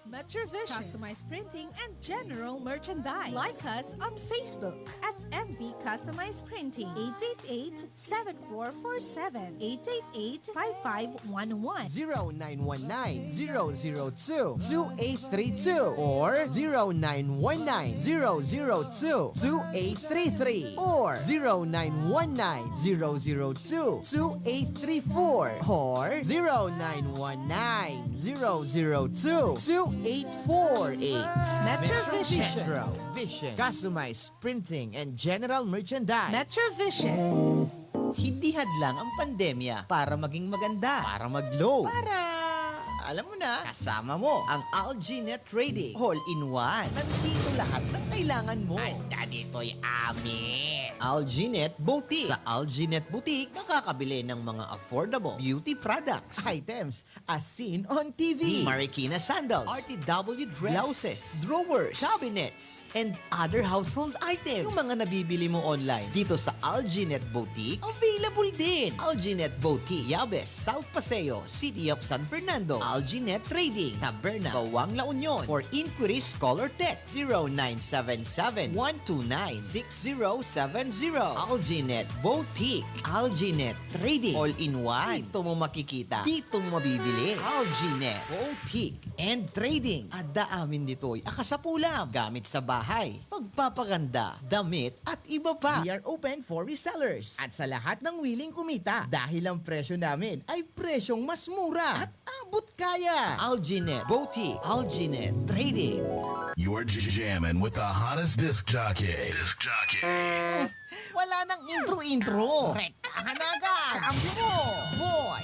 Metrovision, customized printing and general merchandise. Like us on Facebook at MV Customized Printing, 888-7447, 888-5511. 0919-002-2832 or 0919-002-2833 or 0919-002-2834 or 0919-002-2848. Metrovision. Customized printing and general merchandise. Metrovision. Hindi hadlang ang pandemya para maging maganda, para mag-glow, alam mo na, kasama mo ang AlGnet Trading All-in-One. Nandito lahat ng kailangan mo. Anda dito'y amin. AlGnet Boutique. Sa AlGnet Boutique, makakabili ng mga affordable beauty products, items as seen on TV, Marikina sandals, RTW dress, blouses, drawers, cabinets, and other household items. Yung mga nabibili mo online dito sa AlGnet Boutique, available din. AlGnet Boutique, Yabes, South Paseo, City of San Fernando. AlGnet Trading, Taberna, Bawang La Union. For inquiries, call or text 0977-129-6070. AlGnet Boutique, AlGnet Trading, all-in-one. Dito mo makikita, dito mo mabibili. AlGnet Boutique and Trading. Ada amin dito'y akasapulam, gamit sa bahay, pagpapaganda, damit, at iba pa. We are open for resellers. At sa lahat ng willing kumita, dahil ang presyo namin ay presyong mas mura at abot kaya. AlGnet Boutique, AlGnet Trading. You're jamming with the hottest disc jockey. Wala nang intro-intro. Rektahan na agad. Kaambi mo, boy,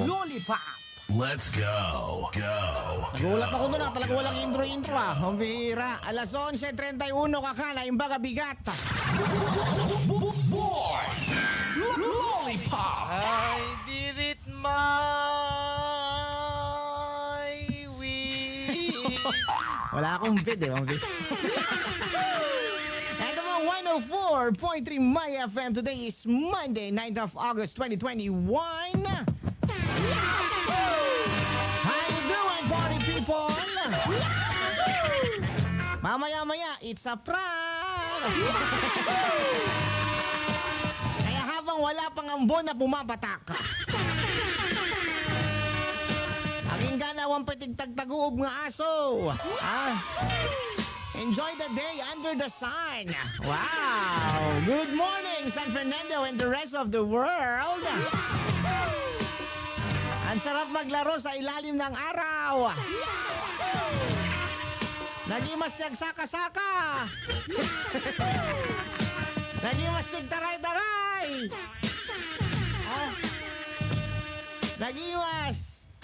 Lollipop. Let's go. Nagulat ako doon talaga walang intro-intro Ang bihira. Alas 11:31 kakala, imbaga bigat. Boy! Lollipop! Ay, dirit my wish. Wala akong bid mabit. Ito po, 104.3 My FM. Today is Monday, 9th of August, 2021. How you doing, party people? Mamaya-maya, it's a prank! Kaya habang wala pang ambon na bumabatak, aging ganawang patigtagtaguob nga aso. Enjoy the day under the sun. Wow! Good morning, San Fernando and the rest of the world. Ang sarap maglaro sa ilalim ng araw. Nagimasig saka-saka. Nagimasig taray-taray.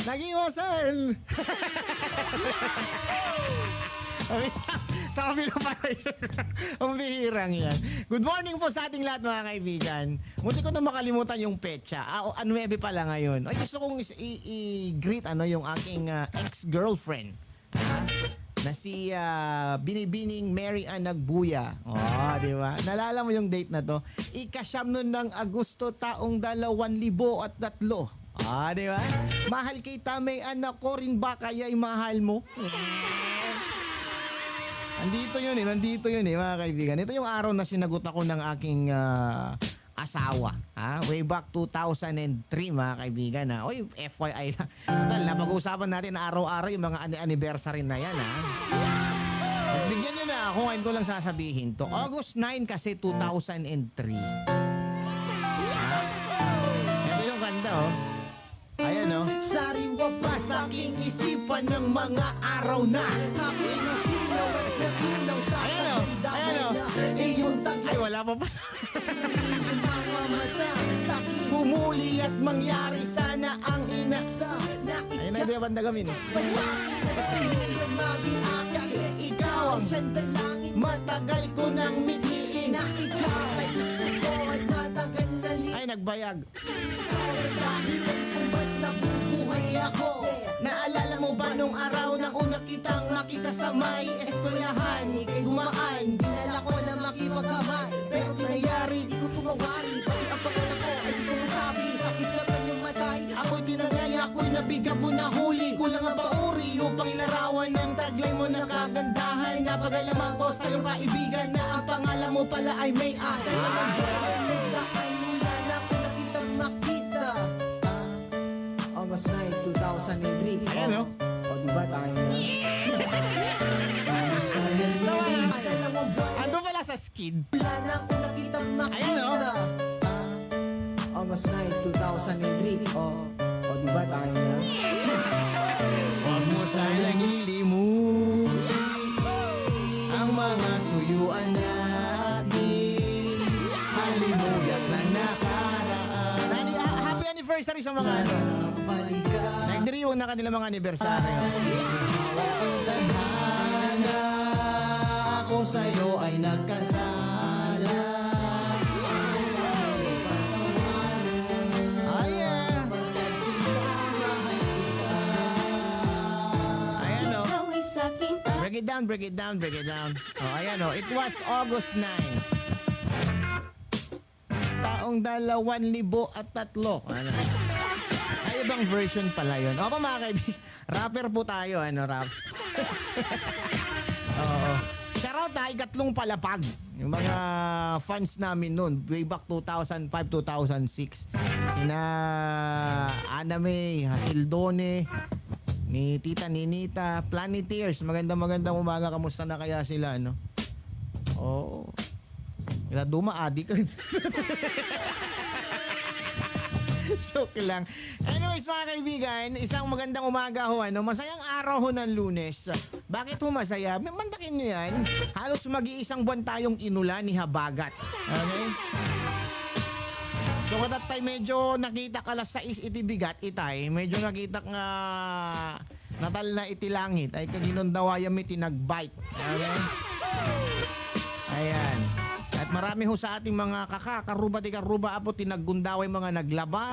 Nagiwasan. Sa kabila pala yun. Ang bihirang yan. Good morning po sa ating lahat mga kaibigan. Munti ko na makalimutan yung petsa. 9 pala ngayon. Ay, gusto kong i-greet yung aking ex-girlfriend. Na si Binibining Mary Ann Nagbuya. Di ba? Nalala mo yung date na to? Ika-siyam nun ng Agosto taong 2003. Di ba? Mahal kita, may anak ko rin ba kaya'y mahal mo? Nandito yun mga kaibigan. Ito yung araw na sinagot ako ng aking asawa. Way back 2003 mga kaibigan. Oy, FYI lang. Napag-uusapan natin na araw-araw yung mga anniversary na yan. Bigyan nyo na ako. Ngayon ko lang sasabihin to. August 9 kasi 2003. Ito yung kanta Ayan Sariwa pa sa aking isipan ng mga araw na ako'y nasilaw at natunaw sa Ayan iyong tagay. Ay, wala pa pa. Iyong mga mata sa aking humuli at mangyari sana ang inasa. Ayun na, hindi na bandagamin. Pasakit at iyong maging akin. Ikaw ang siyang dalangin. Matagal ko nang mithiin na ikaw ay gusto ko at matagal na Ay, nagbayag. dahilan kung ba't nabubuhay ako. Naalala mo ba nung araw na una kitang nakita sa may eskwelahan? Ika'y dumaan, dinala ko na makipagkamay. Pero di nangyari, di ko tumawari. Pati ang pangalan ko ay di ko masabi. Sa kislatan yung matay, ako'y tinagay, ako'y nabigyan mo na huli. Kulang ang pauri, upang ilarawan ang taglay mo na kagandahan. Napagalamang ko sa iyong kaibigan na ang pangalan mo pala ay May Ann. Dalawang buwan nagdaan mula na ako nakitang makita. August 9, 2003. Ayan, no? O diba tayo na? Dalawang buwan Ando pala sa skid. mula na ako nakitang Ayan, no? makita. August 9, 2003. O diba tayo na? Huwag mo sanang ilimutin ang mga suyuan natin. Halimuyak na nakaraan. Happy anniversary sa mga ano. Nagdiriwang na kanilang mga anibersaryo. Tadhana ako sa'yo ay nagkasala. Ay, ayan o. Break it down, break it down, break it down. Oh, ayan o. It was August 9. Taong 2003. Ano? Ay, ibang version pala yun. O pa mga kaibigan, rapper po tayo. Ano, rap? Oo. Shoutout ha, ikatlong palapag. Yung mga fans namin noon, way back 2005-2006. Sina Ana May, Hasildone, ni Tita Ninita, Planeteers. Magandang umaga. Kamusta na kaya sila, no? Oo. Ila duma, adik. Joke lang. Anyways, mga kaibigan, isang magandang umaga ho, ano? Masayang araw ho ng Lunes. Bakit ho masaya? Mandakin nyo yan. Halos mag-iisang buwan tayong inulan ni Habagat. Okay? So, at that time, medyo nakita kalas sa itibigat, itay. Medyo nakita nga natal na itilangit. Ay, kaginondawaya may tinagbite. Okay? Ayan. At marami ho sa ating mga karuba apo tinaggundaway mga naglaba.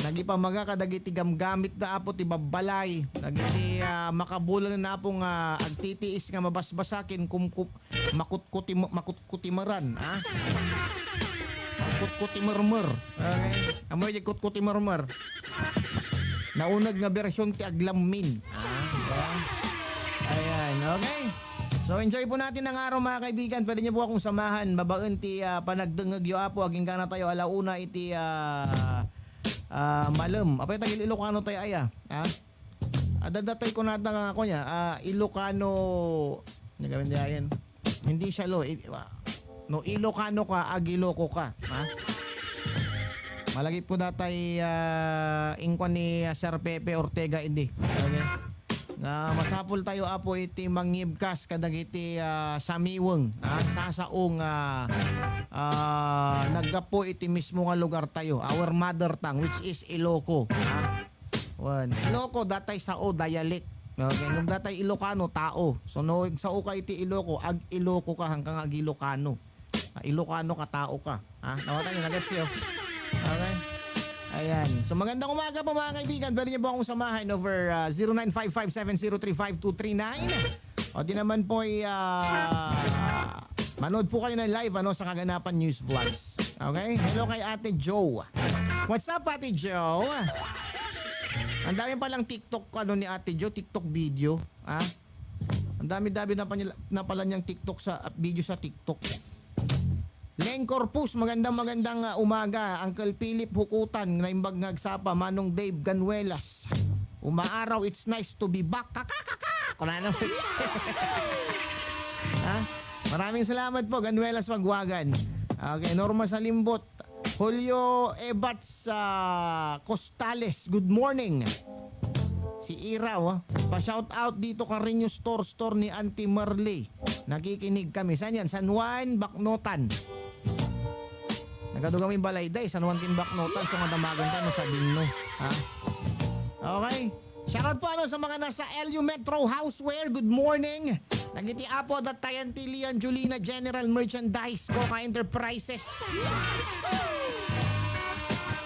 Nagipamaga kadagiti gamgamit na apo ti babbalay. Nagiti makabulan na pong agtitiis nga mabasbasakin makutkutimaran. Ha? Makutkutimarmer. Okay? Amoy di kutkutimarmer. Naunag nga bersyon ti aglamin. Ayan, okay? So enjoy po natin ang araw mga kaibigan. Pwede niyo po akong samahan. Babaen ti panagdengeg yo apo aging kana tayo alauna iti malam. Apay tagil Ilocano tayo aya. Ha? Adadatay ko nata nga ako niya. Ilocano nagawin di ayan. Hindi siya lo. No Ilocano ka, Agiloko ka. Ha? Malagi po datay ingkwan ni Sir Pepe Ortega hindi. Okay? Masapol tayo apo iti mangyibkas kadagiti samiweng sasaong naggapo iti mismo nga lugar tayo, our mother tongue which is Iloco. Iloco datay sao dialect. Okay, nung datay Ilocano tao. So no sao ka iti Iloco, ag Iloco ka hanggang ag Ilocano. Ilocano ka tao ka. Nawatan niyo nagets yo. Okay? Ayan. So magandang umaga po mga kaibigan. Pwede niyo po akong samahan over 0955-7035239. O di naman po manood po kayo ng live sa Kaganapan News Vlogs. Okay? Hello kay Ate Joe. What's up Ate Joe? Ang dami palang TikTok ni Ate Joe, TikTok video. Ang dami-dami na pala niyang TikTok sa video sa TikTok. Len Corpus, magandang umaga. Uncle Philip Hukutan, naimbag ngagsapa, Manong Dave Ganuelas. Umaaraw, it's nice to be back. Kakakaka! Kuna naman. Maraming salamat po, Ganuelas Magwagan. Okay, Norma Salimbot. Julio Ebats Costales, good morning. Si Iraw, pa-shout out dito ka Rinyo Store ni Auntie Marley. Nakikinig kami. Saan yan? San Juan, Baknotan. Nagadugang may balayday. San Juan, Baknotan. So, madamagan tayo sa Dingno. Okay. Shoutout po sa mga nasa LU Metro Houseware. Good morning. Nagiti apo datayan ti Lian Julina General Merchandise Coca Enterprises.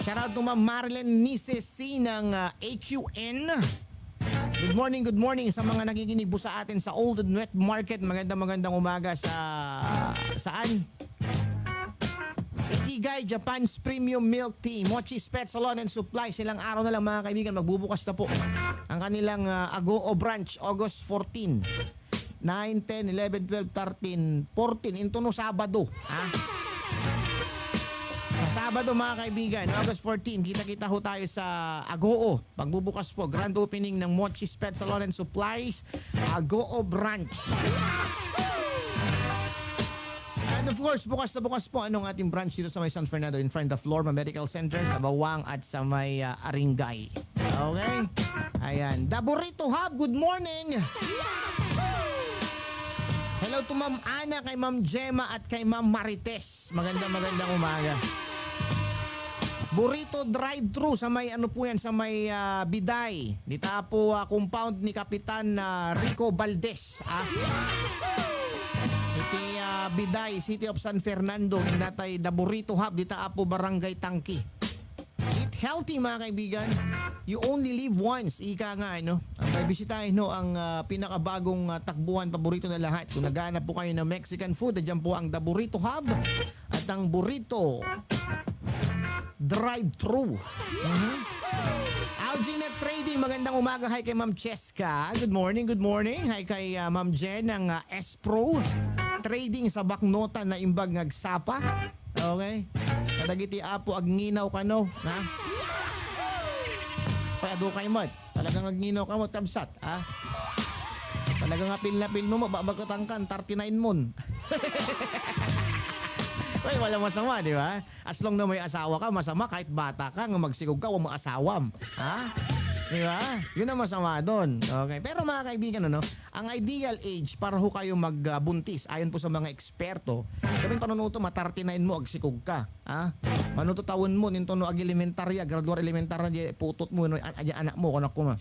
Shoutout to Ma'am Marilyn Nices C ng HUN. Good morning sa mga nakikinig po sa atin sa Old and Wet Market. Magandang umaga sa saan? Bigay, Japan's Premium Milk Tea, Mochi's Pet Salon and Supply. Silang araw na lang mga kaibigan, magbubukas na po ang kanilang Agoo branch, August 14. 9, 10, 11, 12, 13, 14. Ito no Sabado. Sa Sabado mga kaibigan, August 14, kita-kita ho tayo sa Agoo. Pagbubukas po, grand opening ng Mochi's Pet Salon and Supplies, Agoo branch. And of course, bukas na bukas po anong ating branch dito sa may San Fernando in front of Lorma Medical Center sa Bawang at sa may Aringay. Okay? Ayan. The Burrito Hub, good morning! Hello to Ma'am Ana, kay Ma'am Gemma at kay Ma'am Marites. Magandang umaga. Burrito drive-thru sa may ano po yan, sa may Biday. Dito po compound ni Kapitan Rico Valdez. Iti Biday, City of San Fernando. Natay The Burrito Hub, dito po Barangay Tangki. Eat healthy mga kaibigan. You only live once. Ika nga, no? Ang bisitahin no, ang pinakabagong takbuhan, paborito na lahat. Kung naghahanap po kayo ng Mexican food, dyan po ang The Burrito Hub at ang Burrito Drive-Thru. Alginet Trading, magandang umaga. Hi kay Ma'am Cheska. Good morning, good morning. Hi kay Ma'am Jen ng S-Pro Trading sa Baknota na imbag ngagsapa. Okay? Kadagiti apo agnginaw ka no, ha? Payado kay mat. Talagang agnginaw ka mo tabsat, ha? Talagang apil na pil mo babagkatangkan 39 mon. Uy, wala masama, di ba? As long na may asawa ka, masama kahit bata ka, nga magsigog ka, huwag mo asawam. Ha? Di ba? Yun ang masama doon. Okay. Pero mga kaibigan, ano, ang ideal age para ho kayo magbuntis, ayon po sa mga eksperto, gawin panunuto, ma-39 mo, agsikog ka. Ha? Manututawon mo, ninto no ag elementarya, graduar elementarya, putot mo, no, anak mo, kanak ko ma.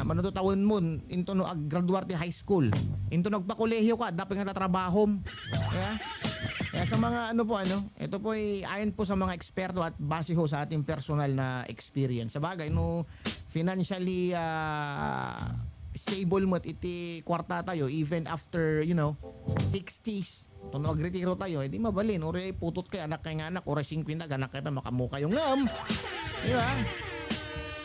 Manututawon mo, into no ag graduar ti high school. Into nagpakolehiyo ka, dapat nga tatrabahom. Yeah? Kaya sa mga ano po ito po ay ayon po sa mga eksperto at base ho sa ating personal na experience. Sa bagay, no, financially stable mo at iti kwarta tayo even after, 60s. Kung nagretiro tayo, hindi mabalin. Uri ay putot kay anak kay anak, uri 50 anak kay makamukha yung ngam. Di ba?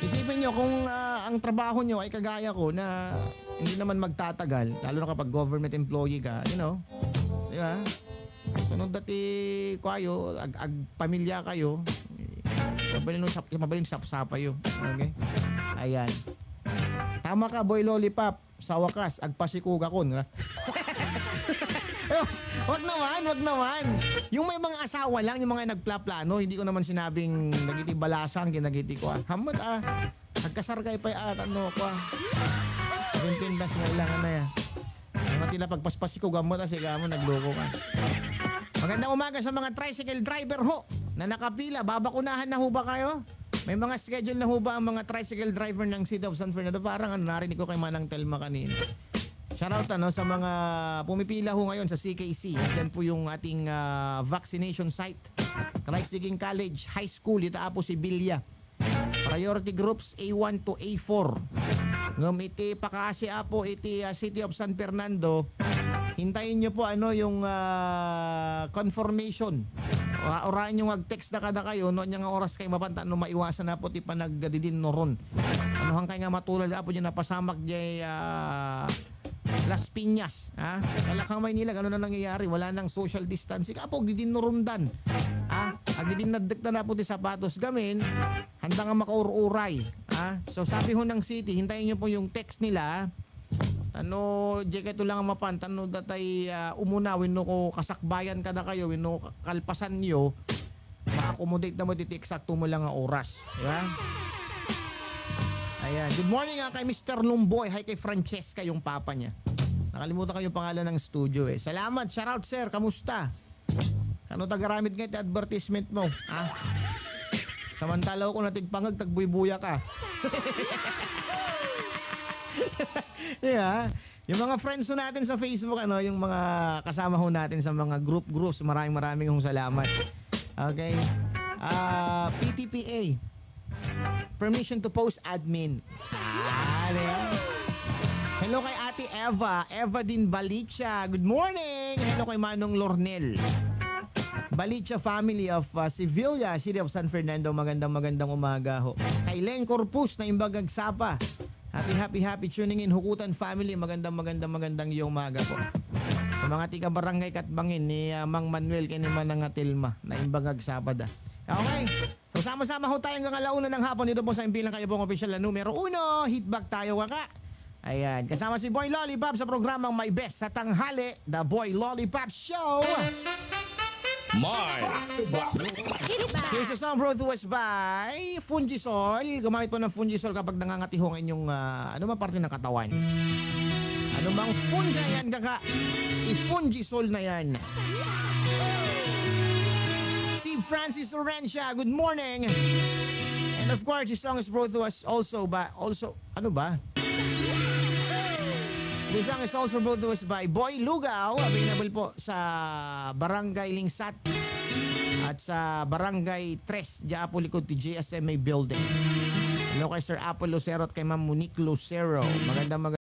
Isipin nyo kung ang trabaho nyo ay kagaya ko na hindi naman magtatagal, lalo na kapag government employee ka, di ba? Sunod dati kayo, ag pamilya kayo, mabalin sap-sapa yun. Okay? Ayan. Tama ka, boy lollipop. Sa wakas, agpasikug ako. Wag naman. Yung may mga asawa lang, yung mga nagplaplano, hindi ko naman sinabing nagiti balasang, ginagiti ko. Hamot agkasar kay pa ko. Pindas mo ilangan na yan. Mga tila pagpaspasikog mo, siga mo, nagloko ka. Magandang umaga sa mga tricycle driver ho na nakapila. Babakunahan na ho ba kayo? May mga schedule na ho ba ang mga tricycle driver ng City of San Fernando? Parang narinig ko kay Manang Telma kanina. Shoutout sa mga pumipila ho ngayon sa CKC. Yan po yung ating vaccination site. Christ-Digging College High School. Ito po si Bilya. Priority groups A1 to A4. Ngam iti pakasi po iti City of San Fernando. Hintayin nyo po yung confirmation. Orahan nyo mag-text na kada kayo no nya nga oras kayo mapanta no maiwasan na po ti panagdidin no ron. Ano hangkay nga matulad po nyo napasamak jay Las Piñas, ha? Kalakang Maynila, gano'n na nangyayari. Wala nang social distancing. Kapag didinurundan. Agdidinadekta na po ti sapatos gamin, handa nga makaururay. So sabi ho ng city, hintayin nyo po yung text nila. Ito lang ang mapantan, datay umunawin no ko kasakbayan kada kayo, no kalpasan nyo, ma-accommodate na mo dito eksakto mo lang ang oras. Diba? Ayan. Good morning kay Mr. Lumboy. Hi kay Francesca, yung papa niya. Nakalimutan ko yung pangalan ng studio Salamat. Shoutout sir. Kamusta? Kano tagaramit ngayon yung advertisement mo? Samantala ko natigpangag, tagbuy-buya ka. Yeah. Yung mga friends natin sa Facebook, yung mga kasama ho natin sa mga groups, maraming hong salamat. Okay. PTPA. Permission to post admin. Hello kay Ate Eva din Balicia. Good morning. Hello kay Manong Lornel. Balicha family of Sevilla, City of San Fernando. Magandang umaga ho. Kay Len Corpus na Imbagag Sapa. Happy tuning in. Hukutan family. Magandang yung umaga po. Sa mga tiga barangay Katbangin ni Mang Manuel kinima ng Tilma na Imbagag Sapa da. Okay. So sama-sama ho tayo hanggang alauna ng hapon dito po sa impilang kayo pong official na numero 1. Hitback tayo kaka. Ayan. Kasama si Boy Lollipop sa programang My Best sa tanghali. The Boy Lollipop Show. Here's the song brought to us by Fungisol. Gumamit po ng Fungisol kapag nangangatiho ang inyong ano man parte ng katawan. Ano bang fungi yan kaka? I-Fungisol na yan. Steve Francis Orencia, good morning. And of course, this song is brought to us also, ano ba? This song is also brought to us by Boy Lugaw. Available po sa Barangay Lingsat at sa Barangay 3 Diapo likod ti GSMA Building. Hello kay Sir Apple Lucero at kay Ma'am Monique Lucero. Magandang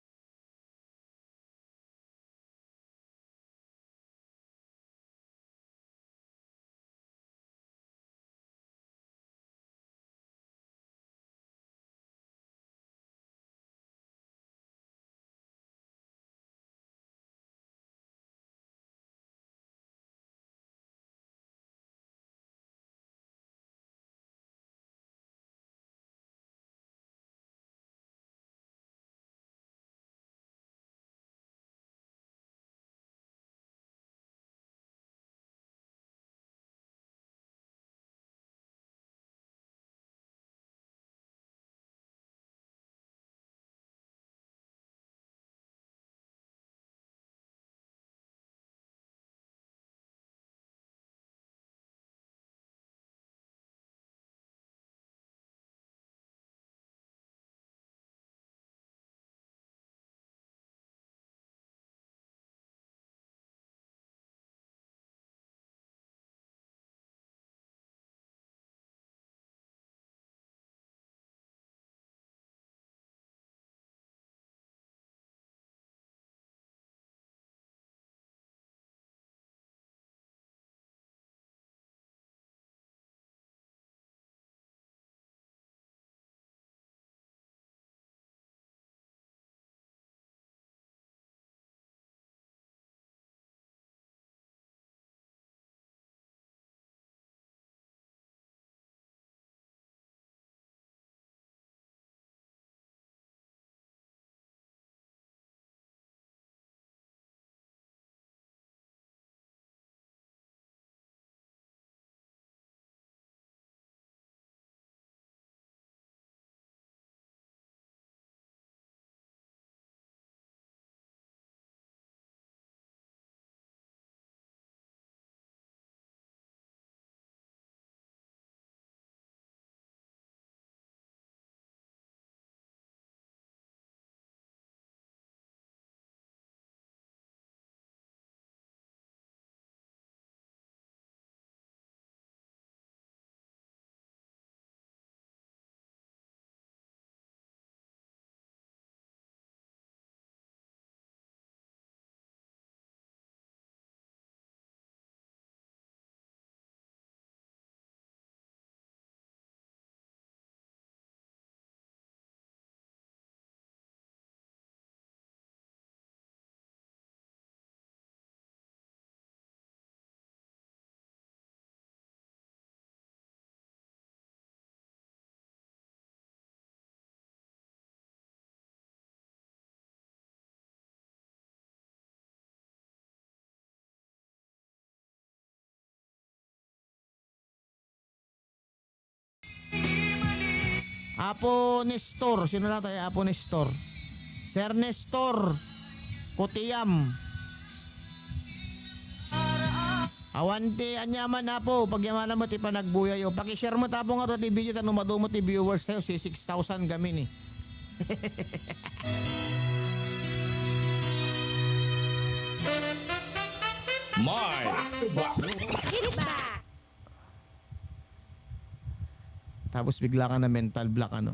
Apo Nestor. Sino na tayo? Apo Nestor. Sir Nestor Kutiyam. Awante anyaman na po. Pagyamanan mo ti panagbuyayo. Pakishare mo tapo nga ito ti video tanong madumot ti viewers sa'yo. Si 6,000 gamin eh. Tapos bigla ka na mental block ano.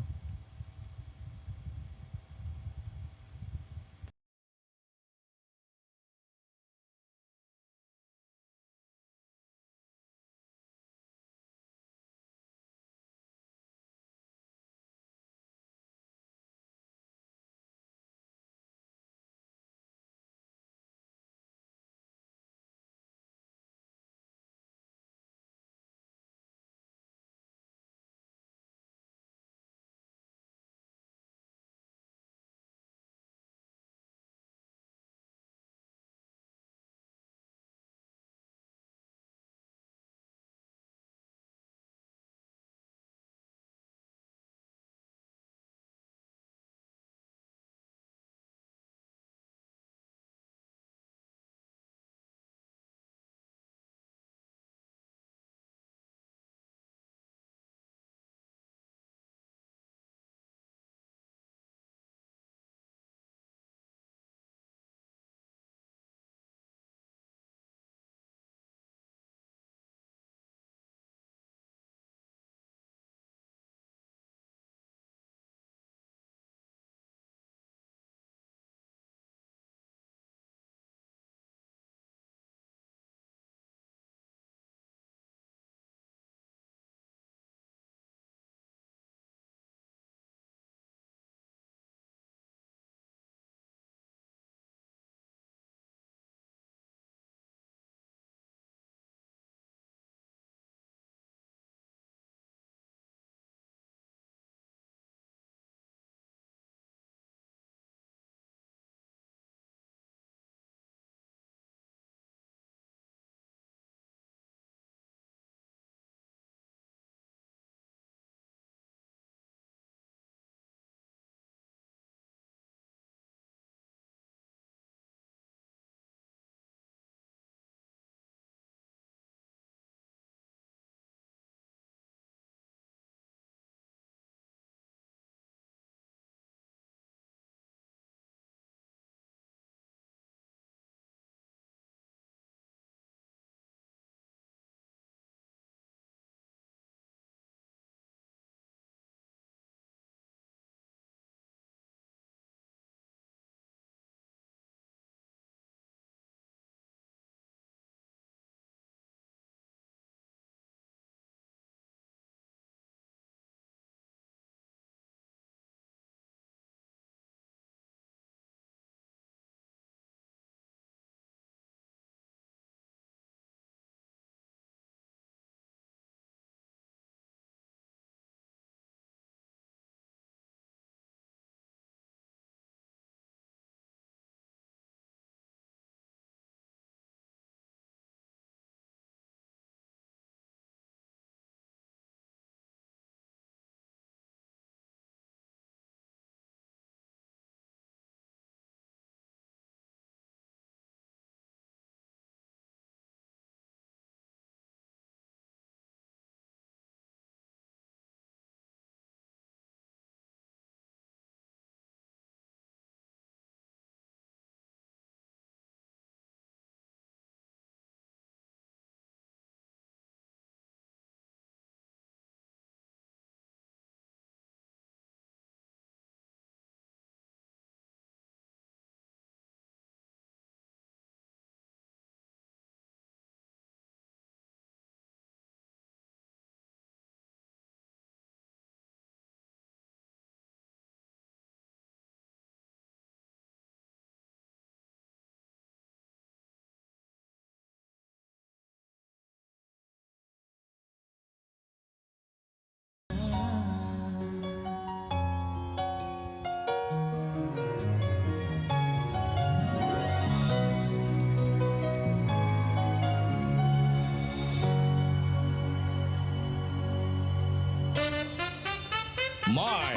My.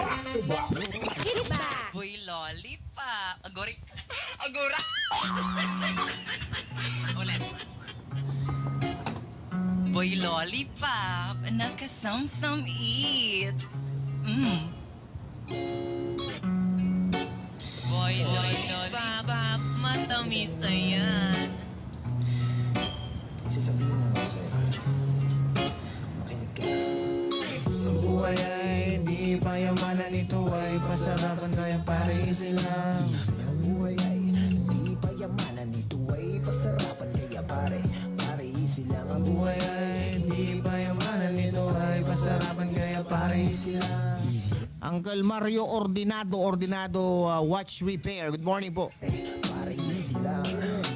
Hit it back! Boy lollipop. Agori. Agora. Ulit. Boy lollipop. Nakasamsam eat. Boy lollipop. Matamis ayan. Isasabihin lang ako sa'yo. Makinig ka. Ang buhay ay di payamanan, ito ay pasarapan kaya paraisin lang. Ang buhay ay hindi payamanan, ito ay pasarapan kaya pare easy lang. Ang buhay ay di payamanan, ito ay pasarapan kaya paraisin lang. Uncle Mario Ordinado, Watch Repair. Good morning po. Pare easy lang.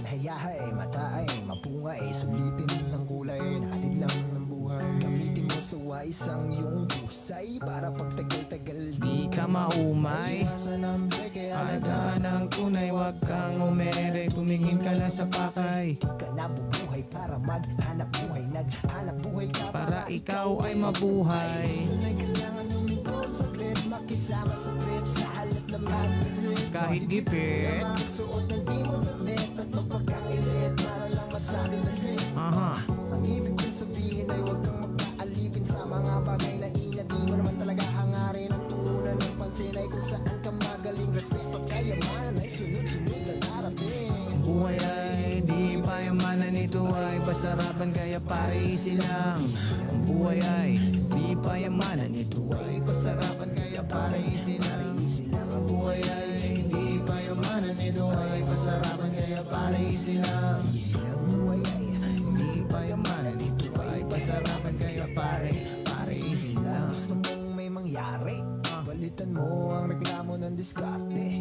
Hayahay, mataay, mapungay, sulitin ng kulay, natin lang ng buhay. Gamitin mo sa wais ang iyong pusay para pagtagal-tagal Di ka maumay, iwasan ang beke, alagaan ang tunay, wag kang umere, tumingin ka lang sa pakay. Di ka nabubuhay para maghanap buhay, naghanap buhay ka Para ikaw ay mabuhay. Sanay kailangan huminto sa trip, makisama sa trip sa halip na magbilit. Kahit gipit. Magsuot ng di mo damit at magpagkailit para lang masabi ng lit. Aha. Ang ibig kong sabihin ay huwag kang magpaalipin sa mga bagay na di mo naman talaga hangarin. Ang tuunan ng pansin ay kung saan ka magaling. Respeto at kayamanan ay sunod-sunod na darating. Ang buhay ay di payamanan, ito ay pasarapan kaya paraisin lang. Ang buhay ay di payamanan, ito ay pasarapan kaya paraisin lang. Ang buhay ay di payamanan, ito ay pasarapan kaya paraisin lang. Ang buhay ay Di payamanan, ito ay pasarapan kaya paraisin lang. gusto mong may mangyari. Balitan mo ang reklamo ng diskarte.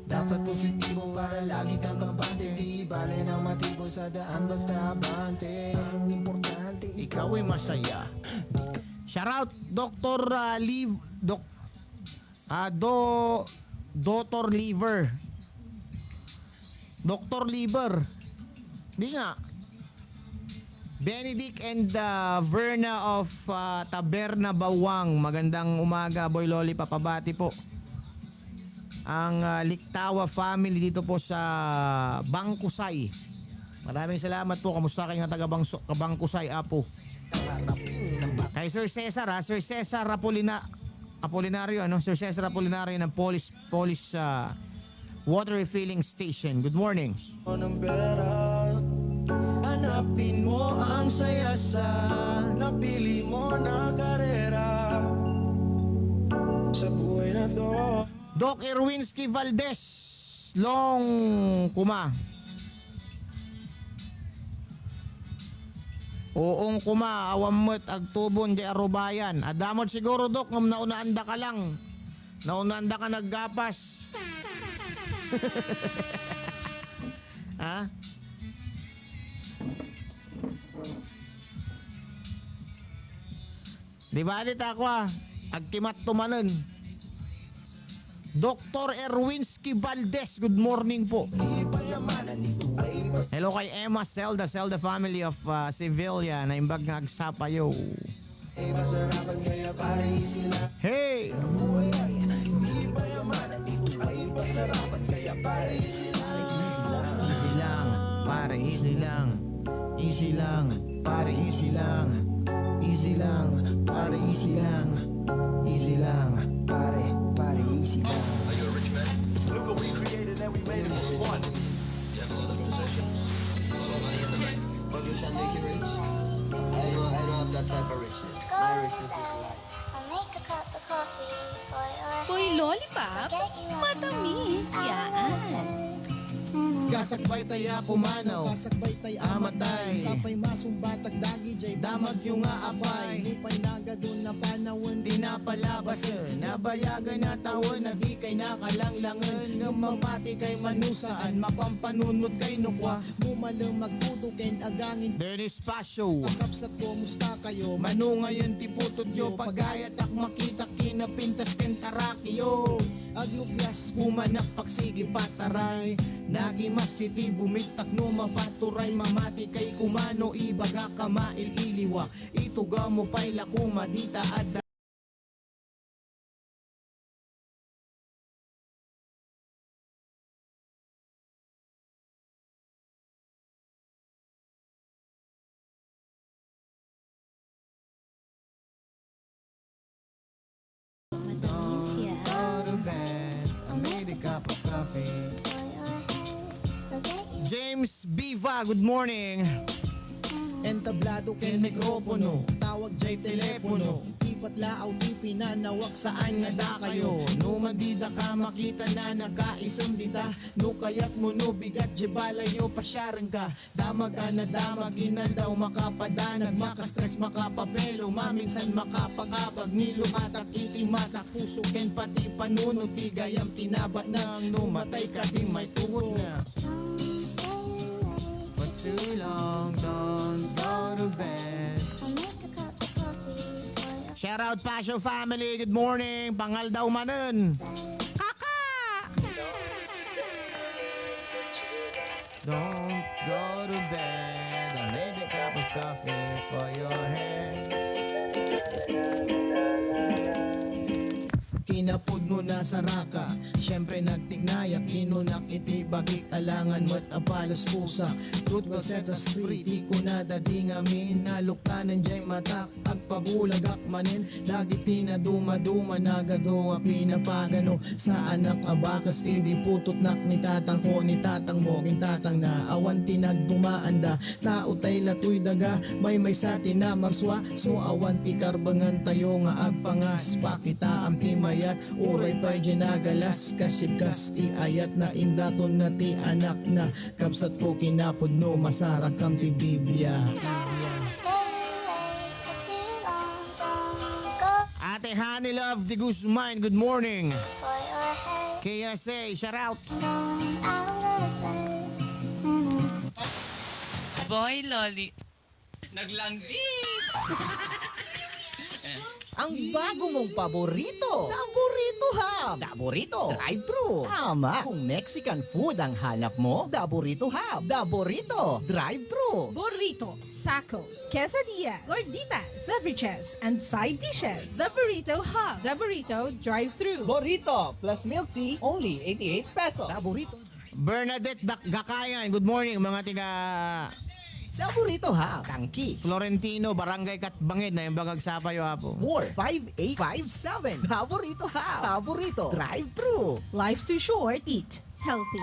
Dapat positibo para lagi kang kampante. Di bale ng matibo sa daan basta abante. Ang importante Ikaw ay masaya. Shoutout Dr. Dr. Liver. Dr. Liver. Di nga. Benedict and Verna of Taberna Bawang. Magandang umaga, Boy Loli. Papabati po ang Liktawa family dito po sa Bangkusay. Maraming salamat po. Kamusta kayo nga taga Bangkusay, Apo? Kay Sir Cesar, Sir Cesar Apolinario, Sir Cesar Apolinario ng Polish Water Refilling Station. Good morning. ng pera. Hanapin mo ang saya sa napili mo na karera sa buhay na to. Doc Erwinski Valdez, Long Kuma. Oong kuma, awamot, agtubon, di arubayan. Adamot siguro, Dok, ngam naunaanda ka lang. Naunaanda ka naggapas. Ha? Di balit ako agtimat tumanon. Dr. Erwinski Valdez, good morning po. Hello kay Emma Zelda family of Sevilla na imbag nga agsapayo. Hey! Easy lang, pare, easy lang. Easy lang, pare, easy lang. Easy lang, pare, easy lang. Easy lang, pare easy lang. Look what we created and we made it for fun. Position make you rich? I don't have that type of richness. My richness is life. I'll make a cup of coffee for your Boy lollipop? Matamis yan. Kasakbay tayo pumanaw, kasakbay tayo amatay. Sapay masumbatag dagi jay Damat yung nga apay. Lupay nagadun na panahon Di na palabasan, nabayagan na tawon, na di kay nakalanglangan. Ngamamati kay manusaan, mapampanunod kay nukwa. Bumalang magtutukin agangin Dennis Pasio, Kapsat ko musta kayo Manu ngayon tiputod yo, pagayat ak makita kinapintas ken tarakyo. Aglubyas Pumanak pagsigi pataray, nagimas city bumitak no mapaturay. Mamati kay kumano, ibaga ka maililiwa. Ituga mo pay lakuma dita ada cup of coffee. for your head. Forget you. James Biva, good morning. Entablado ken mikropono, tawag jay telepono. Ipat laaw di pinanawak saan nga da kayo. No mandida ka makita na nakaisang dita. No kayat mo no bigat jebalayo pasyarang ka. Damag ana damag inaldaw makapadanag. Makastress makapapelo maminsan makapakabag. Nilukatak iting matak puso ken pati panuno. Tigayam tinaba nang numatay ka di may tuhod na. For too long, don't go to bed. I'll make a cup of coffee for your Shout out Passion Family, good morning. Pangal daw manon. Kaka! Don't go to bed. I made a cup of coffee for your head. Kinapod mo na sa raka, syempre nagtignaya. Kinunak itibagik alangan mo't apalos pusa. Truth will set us free, di ko na dadingamin. Naluktanan jay matak, agpabulagak manin. Lagi tinaduma-duma nagagawa pinapagano. Sa anak abakas idi putot nak ni tatang ko ni tatang mo. Kintatang na awan tinagdumaanda. Tao tay latoy daga, may sa tinamarswa. So awan pikarbangan tayo nga agpangas. Pakita am timayat, uray pa'y ginagalas. Kasibkas ti ayat na indaton na ti anak na. Kapsat ko kinapod no, masarang kam ti Biblia. Ate Honey Love de Guzman, good morning. for your head. KSA, shout out. Boy, Loli. Naglanggit. Ang bago mong paborito. Daburito Hub. Daburito. Drive-thru. Tama. Kung Mexican food ang hanap mo, Daburito Hub. Daburito. Drive-thru. Burrito, tacos, quesadilla, gorditas, beverages, and side dishes. The Burrito Hub. The Burrito Drive-Thru. Burrito plus milk tea, only 88 pesos. Daburito. Bernadette Gakayan, good morning mga tiga Daburito Hub. Tangki. Florentino, Barangay Katbangid na yung bagag sapayo hapo. 45857. Daburito Hub. Daburito. Drive-thru. Life's too short, eat healthy.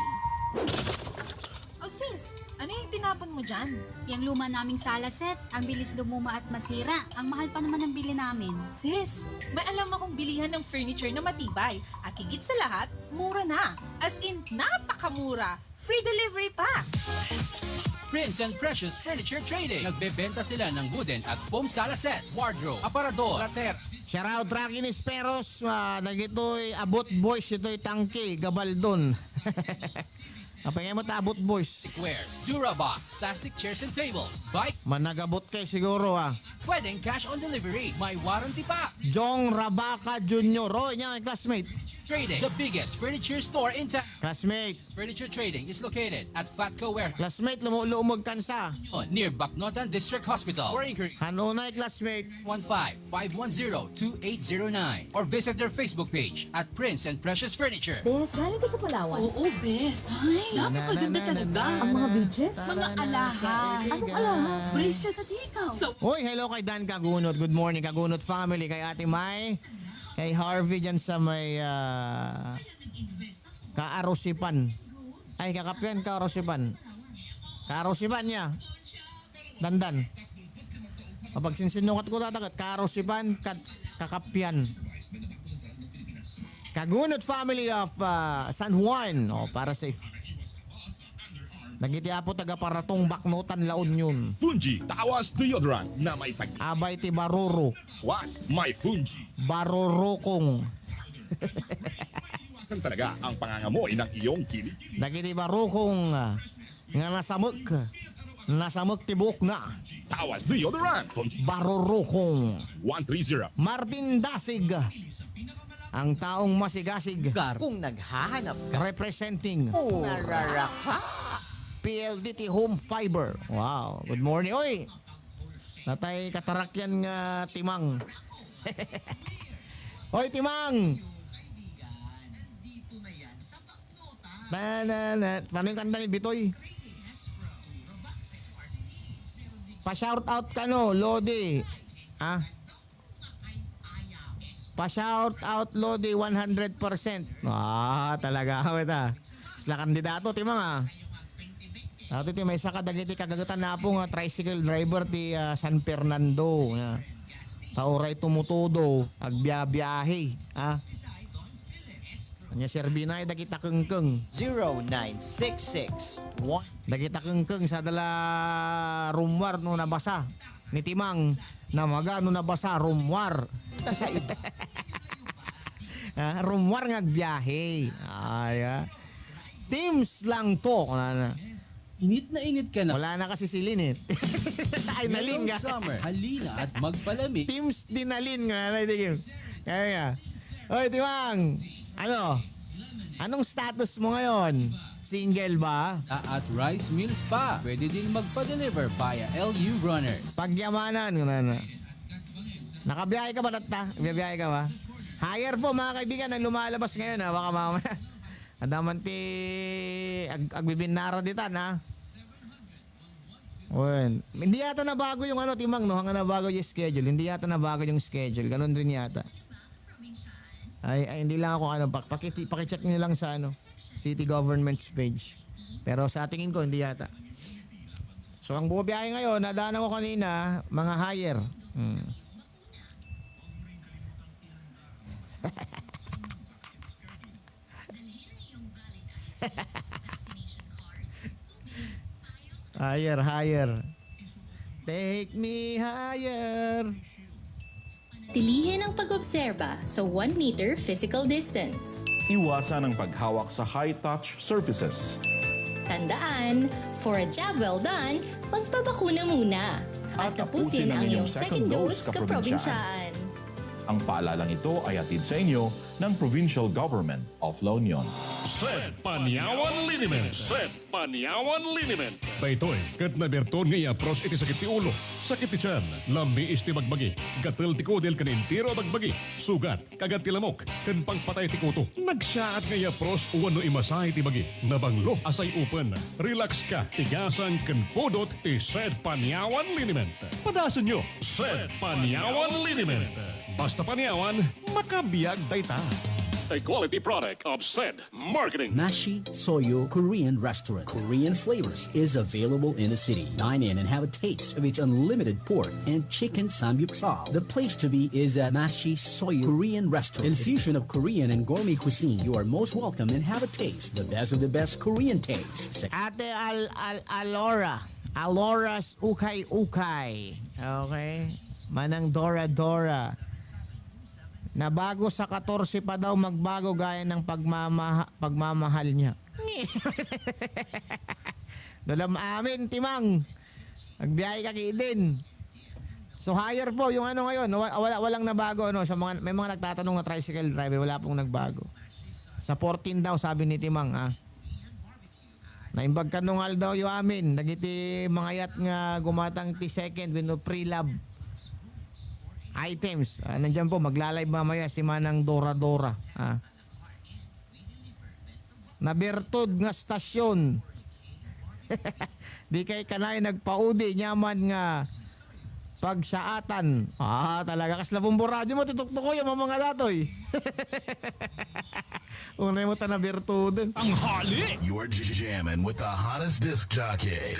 Oh sis, ano yung tinapon mo dyan? Yung luma naming sala set, ang bilis lumuma at masira. Ang mahal pa naman ang bili namin. Sis, may alam akong bilihan ng furniture na matibay at higit sa lahat, mura na. As in, napakamura. Free delivery pa. Prince and Precious Furniture Trading. Nagbebenta sila ng wooden at foam sala sets, wardrobe, aparador, rater, Shout out Rocky Nisperos, nagito'y abot boys, ito'y tangke, gabaldon. Kapag mo ta abot boys. wares, Durabox, plastic chairs and tables, bike, Managabot kay siguro pwedeng cash on delivery, may warranty pa. Jong Rabaca Jr. Oh, niya ang classmate. Trading, the biggest furniture store in town. Classmate. Furniture Trading is located at Fatco Warehouse Classmate, lumulumog kansa. near Bacnotan District Hospital. For inquiry, Hanunay classmate. 15-510-2809 or visit their Facebook page at Prince and Precious Furniture. Bes, galing ka sa Palawan? Oo, bes. Ay, napakaganda talaga. Ang mga beaches? Mga alahas. Anong alahas? Bracelet at ikaw. So, Hoy, hello kay Dan Kagunot. Good morning, Kagunot family. Kay Ate Mai. Kay Harvey dyan sa may Kaarosipan. Ay, kakapyan, Kaarosipan. Kaarosipan niya. Dandan. Kapag sinsinukat ko tatagat, Kaarosipan, kakapyan. Kagunot family of San Juan. O, para safe. Nagitiya po taga paratong Bacnotan La Union. Fungi Tawas Deodorant na may tag... Abay ti Baroro. Was, may Fungi. Barorokong. San talaga ang pangangamoy ng iyong kilig. Nagiti Barokong nga nasamok tibok na. Tawas Deodorant. Fungi Barorokong. 130. Martin Dasig. Ang taong masigasig. Kung naghahanap ka, Representing nararaka. PLDT Home Fiber. Wow. Good morning. Oy. Natay katarakyan nga Timang. Oy, Timang. Paano yung kanta ni Bitoy? Pa-shout out ka no, Lodi. Pa-shout out Lodi 100%. Talaga wala. Sila kandidato ti mga. Dato ti may isa ka dagiti kagagatan na po nga tricycle driver ti San Fernando. Tauray tumutudo agbiyabiyahe. Anya serbinay dagita kengkeng 0966 dagita kengkeng sa dala rumwar no nabasa ni Timang na magano nabasa rumwar. sa ito. Rumwar nga agbiyahe. Teams lang to. Init na init ka na. Wala na kasi si Lin Ay, nalin Ngayong nga. summer, halina at magpalamig. Teams dinalin nga. Kaya nga. Oy, Timang. Anong status mo ngayon? Single ba? At Rice Mills pa. Pwede din magpa-deliver via LU Runner. Pagyamanan. Nakabiyahe ka ba, Tata? Biyahe ka ba? Hire po, mga kaibigan, ang lumalabas ngayon. Baka mamaya. Adaman ti agbibinara ditan, Hindi yata nabago yung Timang, no? Hanggang nabago yung schedule. Hindi yata nabago yung schedule. Ganun din yata. Ay hindi lang ako pakicheck niyo lang sa city government's page. Pero sa tingin ko hindi yata. So ang bumabiyahe ngayon, nadaanan ko kanina, mga hire. Higher. Take me higher. Tilihin ang pag-obserba sa 1 meter physical distance. Iwasan ang paghawak sa high-touch surfaces. Tandaan, for a job well done, magpabakuna muna. At tapusin ang iyong second dose kaprobinsyaan. Ang paalalang ito ay hatid sa inyo ng Provincial Government of La Union. Set Panyawan Liniment. Set Panyawan Liniment. Daytoy, kat naberton nga pros iti sakit ti ulo, sakit ti tiyan, lamiis ti magbagi, gatel ti kudel kanin tiro magbagi, sugat, kagat ti lamok, kan pangpatay ti kuto. Nagsaat nga pros uwano imasahe ti bagi, nabanglo asay open. Relax ka, tigasan kan podot ti Set Panyawan Liniment. Padasan nyo, Set Panyawan Liniment. Basta panyawan, makabiyag dayta. A quality product of Set Marketing. Nashi Soyo Korean Restaurant. Korean flavors is available in the city. Dine in and have a taste of its unlimited pork and chicken samgyeopsal. The place to be is at Nashi Soyo Korean Restaurant. Infusion of Korean and gourmet cuisine. You are most welcome and have a taste. The best of the best Korean taste. Ate Alora. Alora's Ukay Ukay. Okay? Manang Dora Dora. Nabago sa 14 pa daw magbago gaya ng pagmamahal niya. Dalam amin, Timang. Nagbiyahe ka din. So higher po yung ngayon. Walang nabago sa may mga nagtatanong na tricycle driver, wala pong nagbago. Sa 14 daw sabi ni Timang, Naimbag kanungal daw yung amin. Nagiti mga yat nga gumatang ti second with no pre-love items. Nandiyan po, magla-live mamaya si Manang Dora Dora. Nabertod nga stasyon. Di kay kanay nagpaudi nyaman nga pagsaatan. Talaga. Kaslabong radyo mo, tituktok ko yung mga datoy. Unay mo ta nabertod. Ang hali! You are jamming with the hottest disc jockey.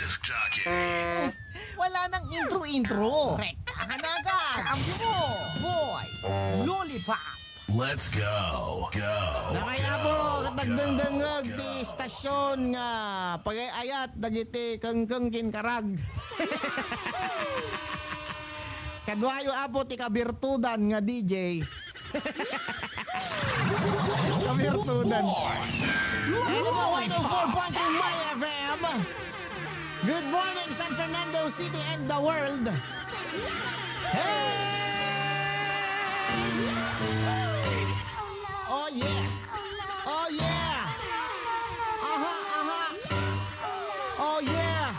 Wala nang intro. Rektahan agad. Kampi mo. Boy. Lollipop. Let's go. Nakaya po, katagdangdangag ti stasyon nga pag-ayat dagiti kengkeng kinkarag. Kadwayo apo ti kabirtudan nga DJ. Kabirtudan. Ito po, 104.3 My FM. Good morning, San Fernando City and the world. Hey! Oh yeah! Oh yeah! Aha! Oh yeah!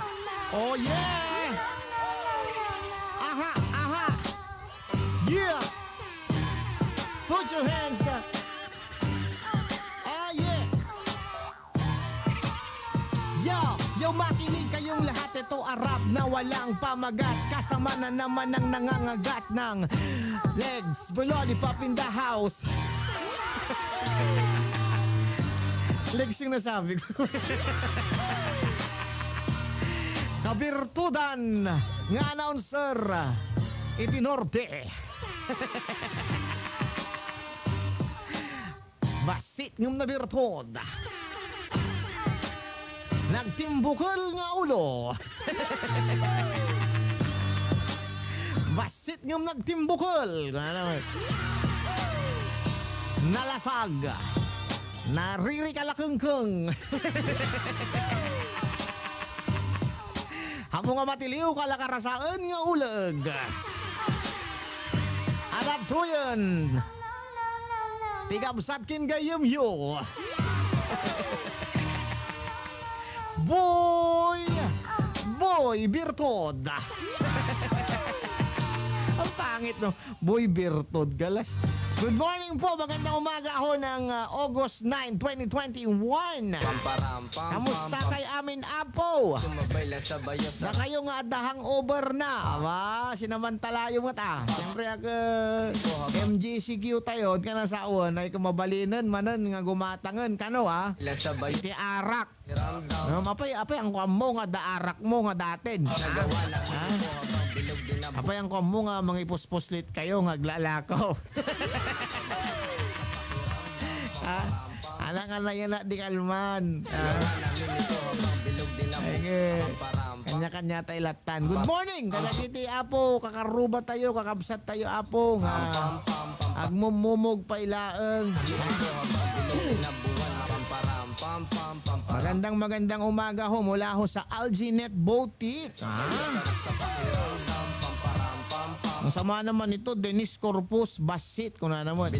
Oh yeah! Aha! Yeah! Put your hands up! Oh yeah! Yo, makinig kayong lahat, ito arap na walang pamagat. Kasama na naman ang nangangagat ng legs. Lollipop in the house. Legs yung nasabi ko. Kabirtudan nga announcer Itinorte. Basit ng nabirtod. Nagtimbukol nga ulo. Basit ng nagtimbukol. Nalasag. Naririkalalakengkeng. Hamo nga matiliw kalakarasaan nga uleg. Adap tuyen. Tigabsatkin gayem yo. Boy Birtod. Ang pangit no. Boy Birtod galas. Good morning po, magandang umaga ho ng August 9, 2021. Kamusta kay amin Apo? Na kayo nga dahang over na. Aba, sinamantala yung mata. Siyempre MGCQ tayo, ka na sa uwan, ay kumabalinan manan nga gumatangan kano ha. Iti arak. Apay ang kuam mo nga daarak mo nga datin. Apay ang kuam mo nga mga ipuspuslit kayo nga glalakaw. Anak na yan na di kalman. Kanya-kanya tayo latan. Good morning! Kalatiti Apo, kakaruba tayo, kakabsat tayo Apo. Agmumumog pa ilaang. Magandang umaga ho mula ho sa Alginet Boutique. Masama naman ito, Dennis Corpus Basit, kung na naman.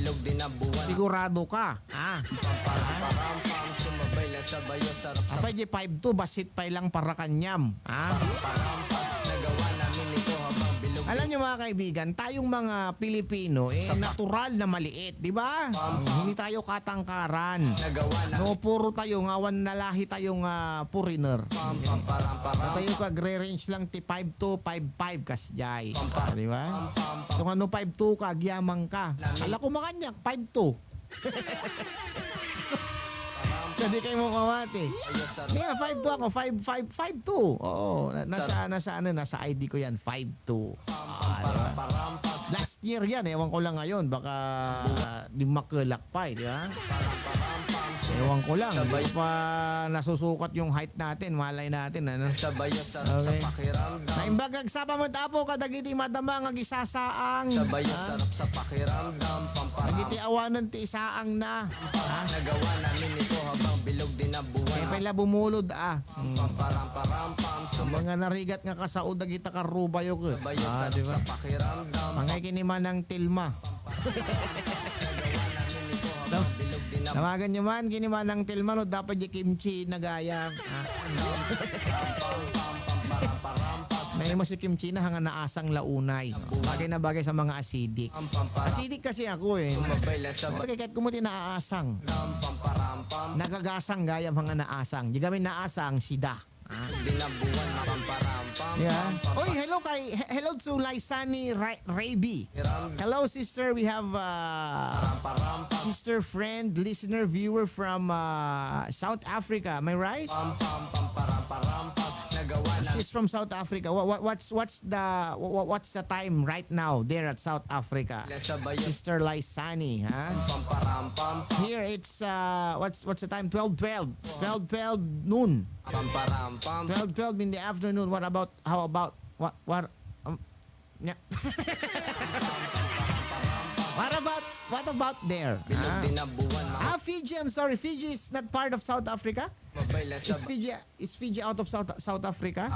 Sigurado ka. Apay di 5-2, Basit pa lang para kanyam. Alam niyo mga kaibigan, tayong mga Pilipino, natural na maliit, di ba? Hindi tayo katangkaran. No, puro tayo, ngawan na lahi tayong foreigner. Tayo kagre-range lang ti 5'2", 5'5", kasjay. Di ba? So ano 5'2", kagyamang ka. Ala ko makanyak, 5'2". Hindi kayo mo kamati. Yeah, 5'2" ako, 5'2". Oo, nasa ID ko yan, 5'2". Diba? Last year yan, ewan ko lang ngayon, baka di makulak pa, di ba? Ewan ko lang, hindi pa nasusukat yung height natin, malay natin, ano? Okay. Naimbagag sa pamatapo, kadagiti madama nga gisasaang. Nagiti awanan ti isaang na. Nagawa namin ito habang bilog din na buwan. Kaya pala bumulod mga narigat nga kasaod dagita karubayo ko. Diba? Mga kiniman ng tilma. Tawagan nyo man, kiniman ng tilma, no, dapat yung kimchi na gaya. May mo si kimchi na hanga naasang launay. Bagay na bagay sa mga acidic. Acidic kasi ako Bagay kahit kumuti naaasang. Nagagasang gaya mga naasang. Di kami naasang sida. Yeah. Oy, hello to Lysani Raby. Hello sister, we have sister, friend, listener, viewer from South Africa. Am I right? She's from South Africa. What's the time right now there at South Africa? Sister Lysani, huh? Here it's what's the time? 12:12 noon. 12 in the afternoon. How about yeah. What about there? Fiji, I'm sorry. Fiji is not part of South Africa? Is Fiji out of South Africa?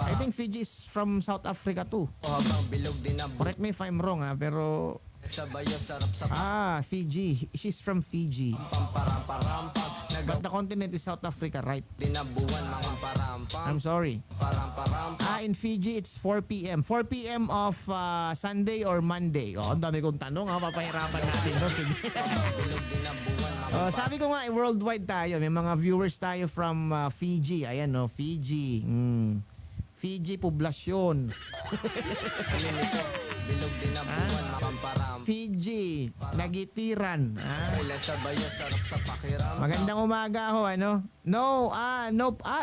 I think Fiji is from South Africa too. Correct me if I'm wrong, pero Fiji. She's from Fiji. But the continent is South Africa, right? I'm sorry. In Fiji, it's 4 p.m. 4 p.m. of Sunday or Monday. Ang dami kong tanong, papahirapan natin. Sabi ko nga, worldwide tayo. May mga viewers tayo from Fiji. Ayan, no, Fiji. Fiji poblasyon. Bilog din ang buwan, mapamparam. Fiji, Nagitiran. Wala sabay, sarap sa pakiram. Magandang umaga ho, ano? No,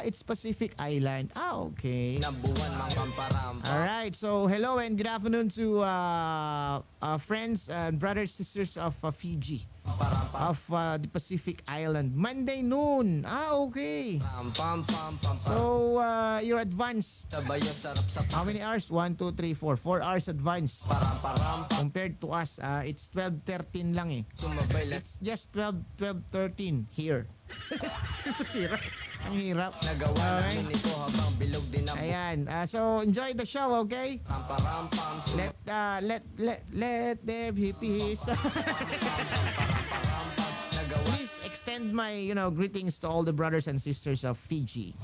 it's Pacific Island. Okay. Na buwan, mapamparam. Alright, so hello and good afternoon to friends and brothers, sisters of Fiji. Of the Pacific Island. Monday noon. Okay. So, your advance. How many hours? 1, 2, 3, 4. 4 hours advance. Compared to us, it's 12:13 lang eh. It's just 12:13 here. Hirap. Ang hirap. Okay. Ayan. So, enjoy the show, okay? Let there be peace. Please extend my, greetings to all the brothers and sisters of Fiji.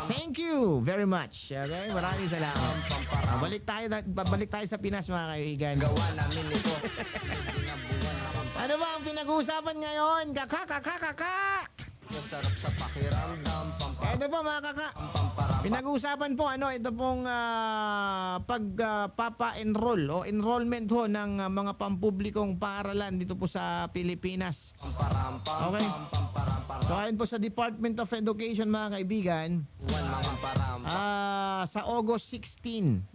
Thank you very much. Okay? Maraming salamat. Balik tayo sa Pinas, mga kaibigan. Ano ba ang pinag-uusapan ngayon? Kaka! Sarap sa pakiramdam. Ito po, mga kaka. Pinag-uusapan po, ito pong pagpapa-enroll o enrollment ho ng mga pampublikong paaralan dito po sa Pilipinas. Okay? So, ayon po sa Department of Education, mga kaibigan, sa August 16,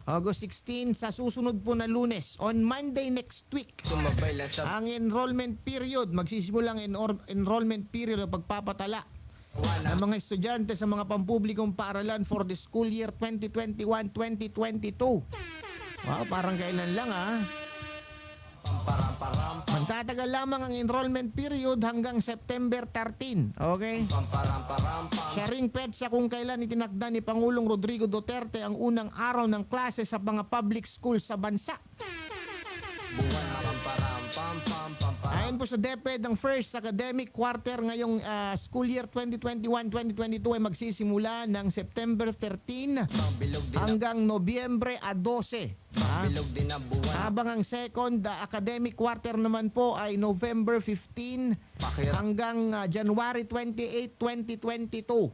sa susunod po na Lunes, on Monday next week, ang enrollment period, magsisimulang enrollment period o pagpapatala ng mga estudyante sa mga pampublikong paaralan for the school year 2021-2022. Wow, parang kailan lang Magtatagal lamang ang enrollment period hanggang September 13. Okay? Siya ring petsa kung kailan itinakda ni Pangulong Rodrigo Duterte ang unang araw ng klase sa mga public school sa bansa. Ayon po sa DepEd, ang first academic quarter ngayong school year 2021-2022 ay magsisimula ng September 13 hanggang Nobyembre 12. Habang ang second academic quarter naman po ay November 15 hanggang January 28, 2022.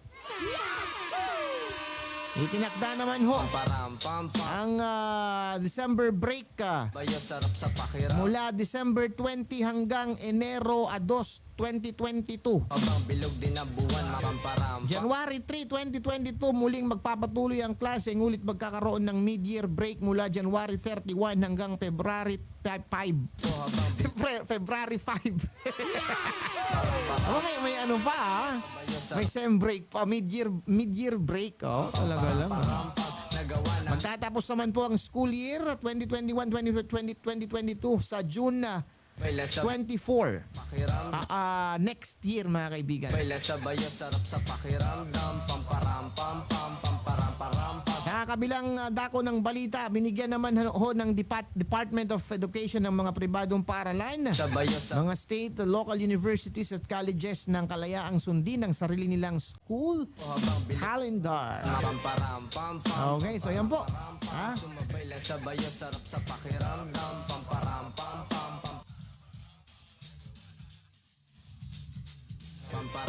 Itinakda naman ho ang December break mula December 20 hanggang Enero 2, 2022. January 3, 2022 muling magpapatuloy ang klase, ngulit magkakaroon ng mid-year break mula January 31 hanggang February 5. February 5. Okay, may ano pa may sem break pa, mid-year break. Talaga lang. Magtatapos naman po ang school year 2021-2022 sa June 24. Next year, mga kaibigan. Sa kabilang dako ng balita, binigyan naman ho ng Department of Education ng mga pribadong paaralan, mga state, local universities at colleges ng kalayaang sundin ang sarili nilang school calendar. Okay, so yan po.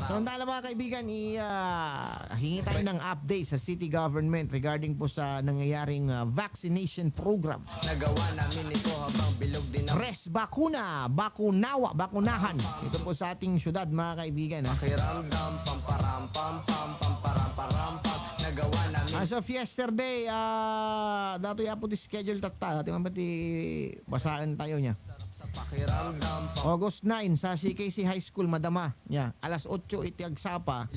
So, andala mga kaibigan, hingi tayo ng update sa city government regarding po sa nangyayaring vaccination program. Nagawa namin ito habang bilog din ang Res Bakuna, Bakunahan. Ito po sa ating syudad, mga kaibigan. pakiramdam, nagawa namin. As of yesterday, dato yapo ti schedule tatta. Dati man pati basaan tayo niya. August 9 sa CKC High School, Madama. Yeah. Alas 8 iti agsapa.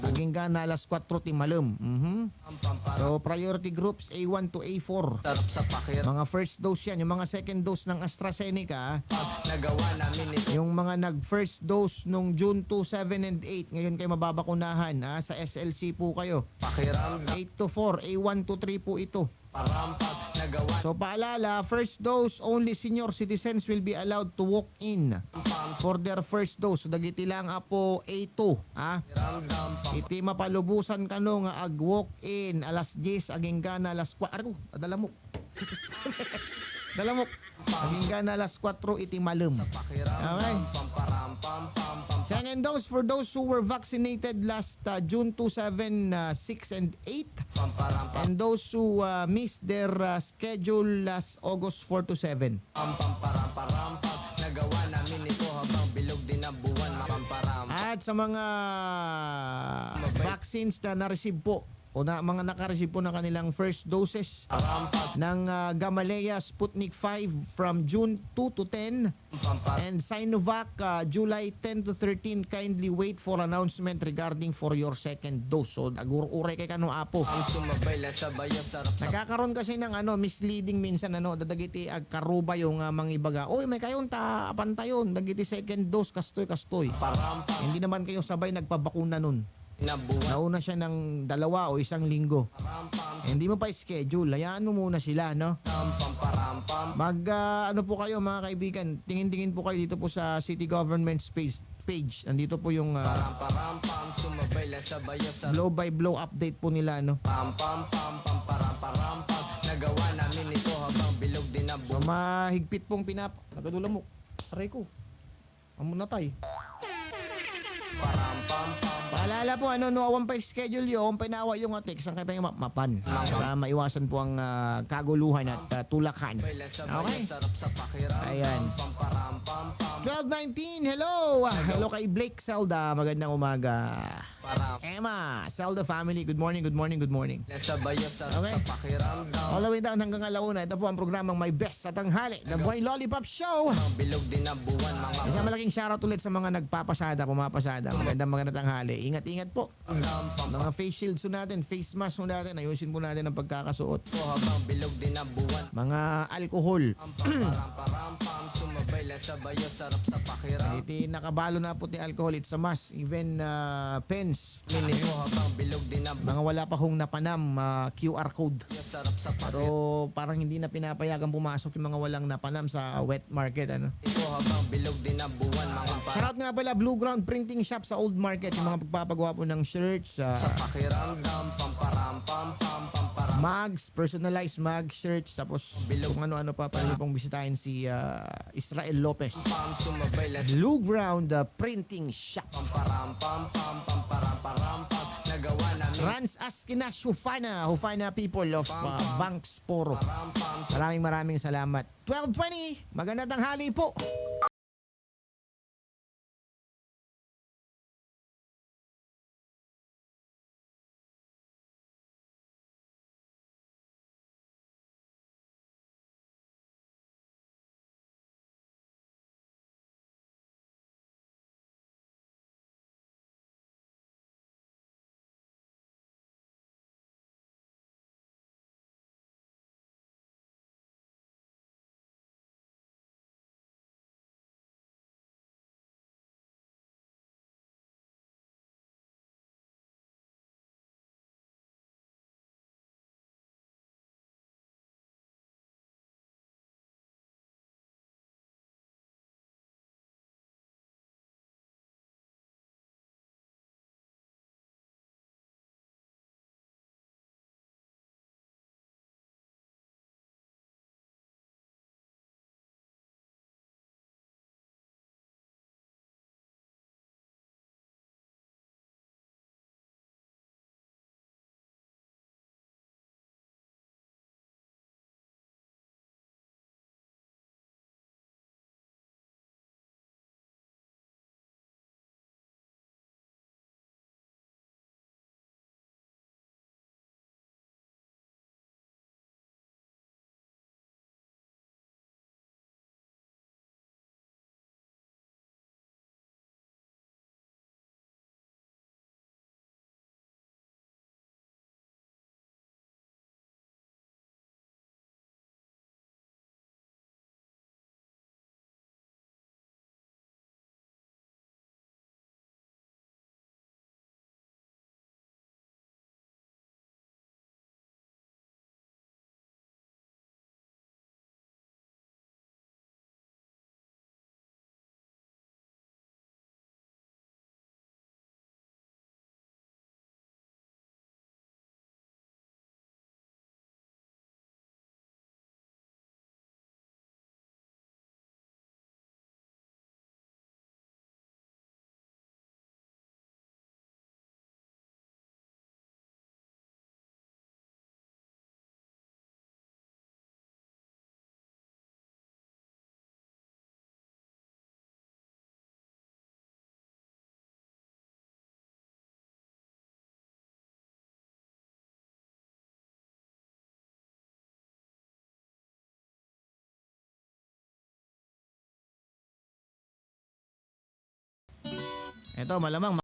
Aging gana alas 4 ti malum. So priority groups A1 to A4. Mga first dose yan. Yung mga second dose ng AstraZeneca. Yung mga nag-first dose nung June 2, 7 and 8. Ngayon kayo mababakunahan. Sa SLC po kayo. 8 to 4. A1 to 3 po ito. So paalala, first dose, only senior citizens will be allowed to walk in for their first dose. So dagiti lang po A2. Iti mapalubusan kano nga ag-walk in alas 10 aging gana alas 4. Dalamok. Dalamok. Aging gana alas 4 iti malum. Okay. second dose for those who were vaccinated last June 2, 7, 6, and 8. And those who missed their schedule last August 4 to 7. Nagawa namin ito habang bilog din ang buwan. At sa mga vaccines na na-receive po o na mga naka-receive po ng kanilang first doses ng Gamaleya Sputnik 5 from June 2 to 10 and Sinovac July 10 to 13, kindly wait for announcement regarding for your second dose. So agur-uray kay kano apo. Nagkakaroon kasi ng misleading minsan dadagiti agkaruba yung mga ibaga. Oy, may kayon ta pantayon dagiti second dose kastoy. Hindi naman kayo sabay nagpabakuna nun. Nauna siya ng 2 o 1 linggo. Hindi mo pa schedule. Hayaan mo muna sila, no? Ano po kayo mga kaibigan, tingin-tingin po kayo dito po sa City Government page. Nandito po yung blow by blow update po nila, no? Nagawa namin ito habang bilog din ang So mahigpit pong nagadula mo. Aray ko. Amo natay. Paalala po, awan pa yung schedule yun, pinawa yung text, ang kayo mapan. Para maiwasan po ang kaguluhan at tulakan. Okay? Ayan. 12:19, hello! Hello kay Blake Zelda, magandang umaga. Emma, Zelda family, good morning. Okay? All the way down hanggang alauna, ito po ang programang My Best sa Tanghali, The Boy Lollipop Show. Isang malaking shoutout ulit sa mga pumapasada. Magandang tanghali. Ingat-ingat po. Mga face shields natin, face mask natin, ayusin po natin ang pagkakasuot. Mga alcohol. Hindi nakabalo na po ni alcohol, it's a must. Even pens. Mga wala pa hong napanam QR code. Pero parang hindi na pinapayagan pumasok yung mga walang napanam sa wet market. Shoutout nga pala Blue Ground Printing Shop sa Old Market, yung mga pagpapagawa po ng shirts, mugs, personalized mug, shirts, tapos kung ano-ano pa pala pong bisitahin si Israel Lopez. Blue Ground Printing Shop. Rans Askina Hufana people of Banks Poro. Maraming salamat. 12:20, magandang tanghali po. Ito, malamang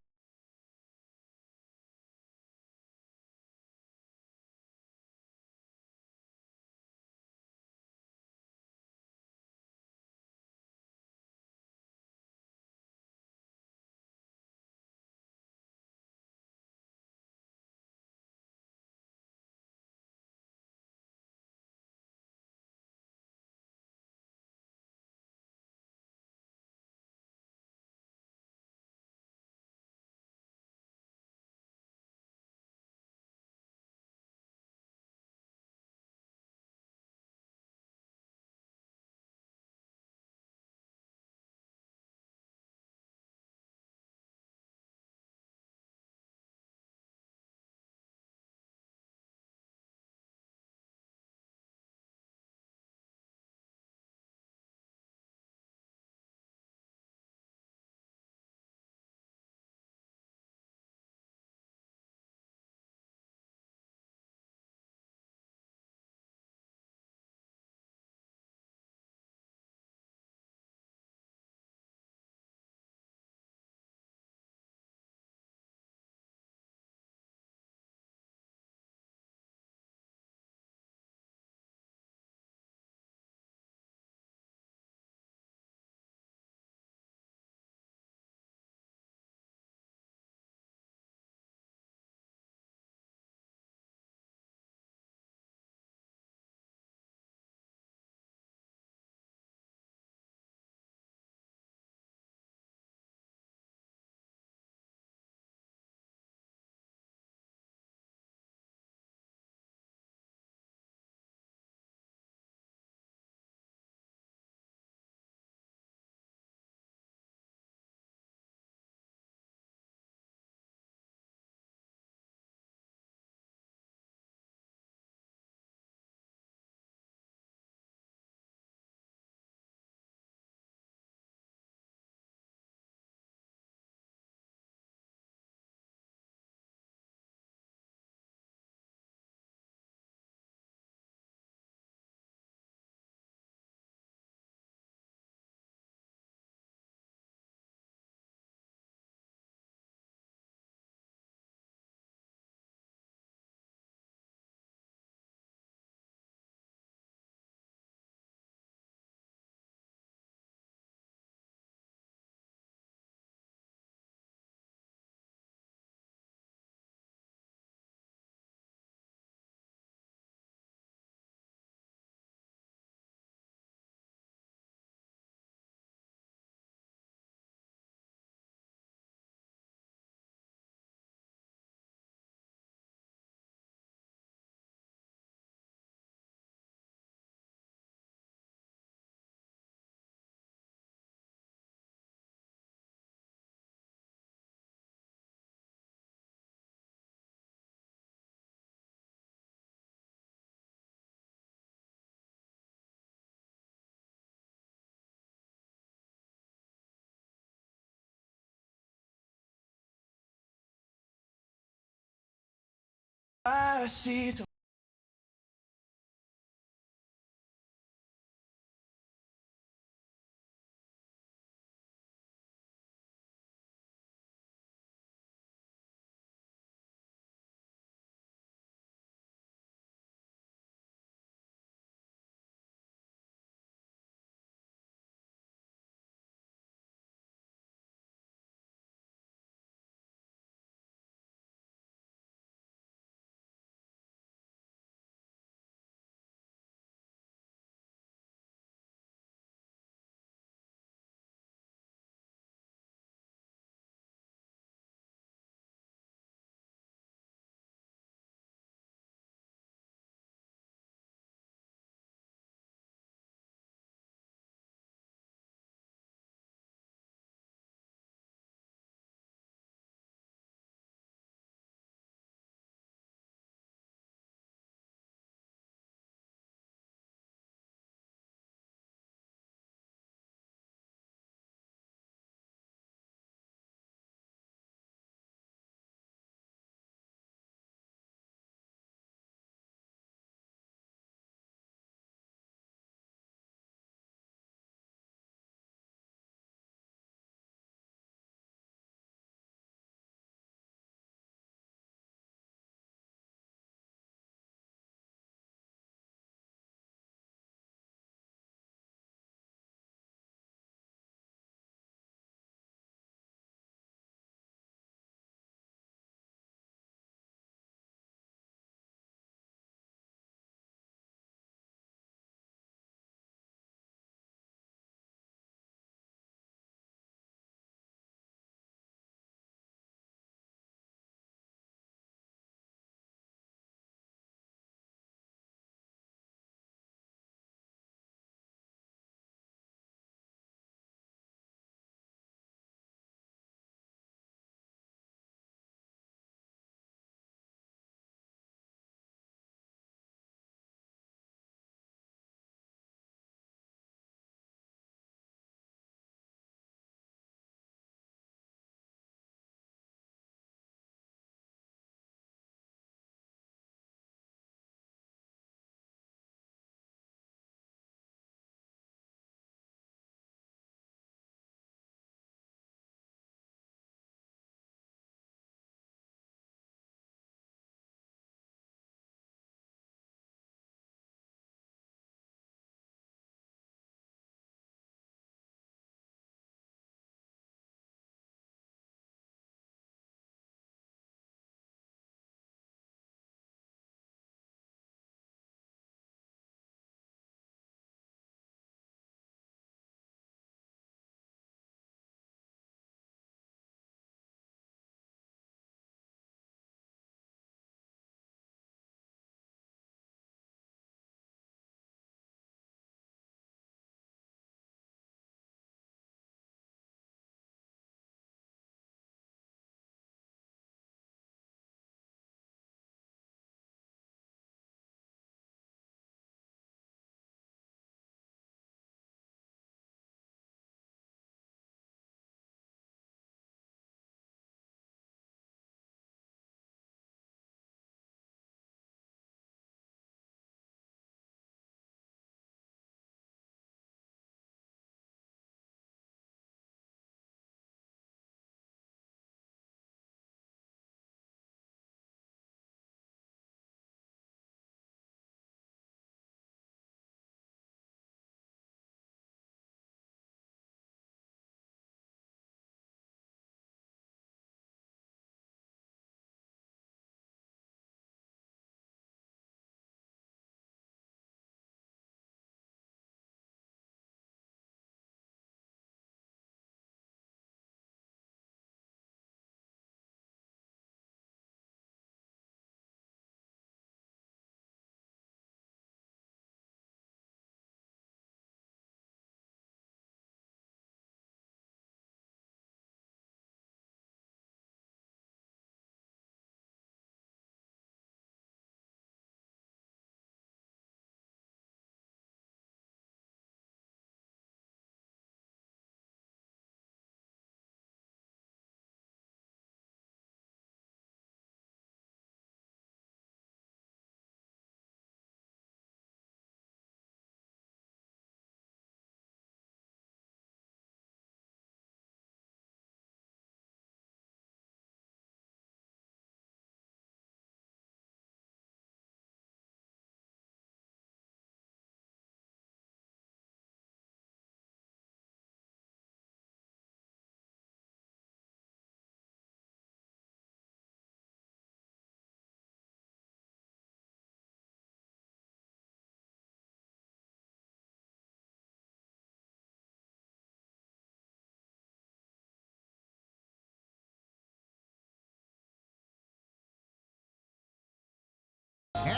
Pasito.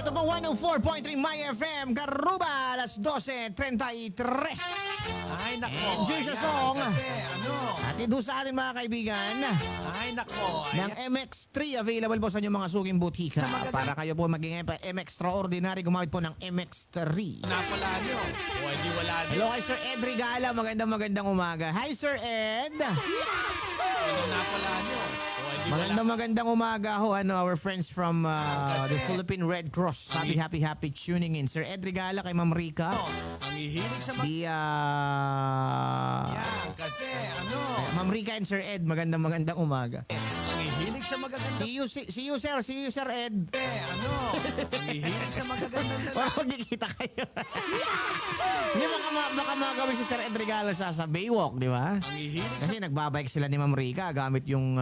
Ito po 104.3 My FM, Garuba, alas 12:33. Ay, nako. And here's a Ayan, song. Kasi, ano? Atid ho sa atin mga kaibigan. Ay, nako. Ng MX3 available po sa inyong mga suking butika. Para kayo po maging MX-extraordinary, gumamit po ng MX3. Napala nyo. O, hindi wala nyo. Hello kay Sir Ed Regala, magandang umaga. Hi Sir Ed. Ano napala nyo. O, hindi wala. Magandang umaga ho, our friends from the Philippine Red Cross. Happy tuning in. Sir Ed Regala kay Ma'am Rica. Ang hihilig sa Yan, kasi, ano? Ma'am Rica and Sir Ed, magandang umaga. Ang hihilig sa magaganda. See you Sir Ed. Ano? Ang hihilig sa magagandang lalaki. Para magkikita kayo. Hindi, baka magawin si Sir Ed Regalo sa Baywalk, di ba? Ang hihilig Kasi nagbabike sila ni Ma'am Rica gamit yung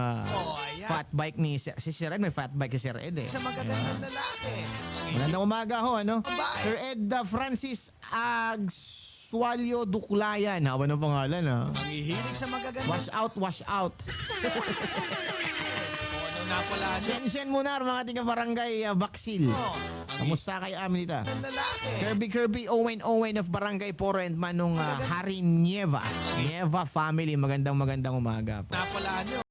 fat bike ni si Sir Ed. May fat bike si Sir Ed eh. sa magagandang lalaki. Magandang umaga ho, ano? Sir Ed Francis Agswalyo Duklayan. Haba ng pangalan, ha? Ang hihilig sa magagandang Wash out. ano napala nyo. Shen muna mga tiga barangay Baksil. Kamusta kayo amin dito? Kirby Owen of Barangay Poro and Manong Hari Nieva family. Magandang umaga po. Napala nyo.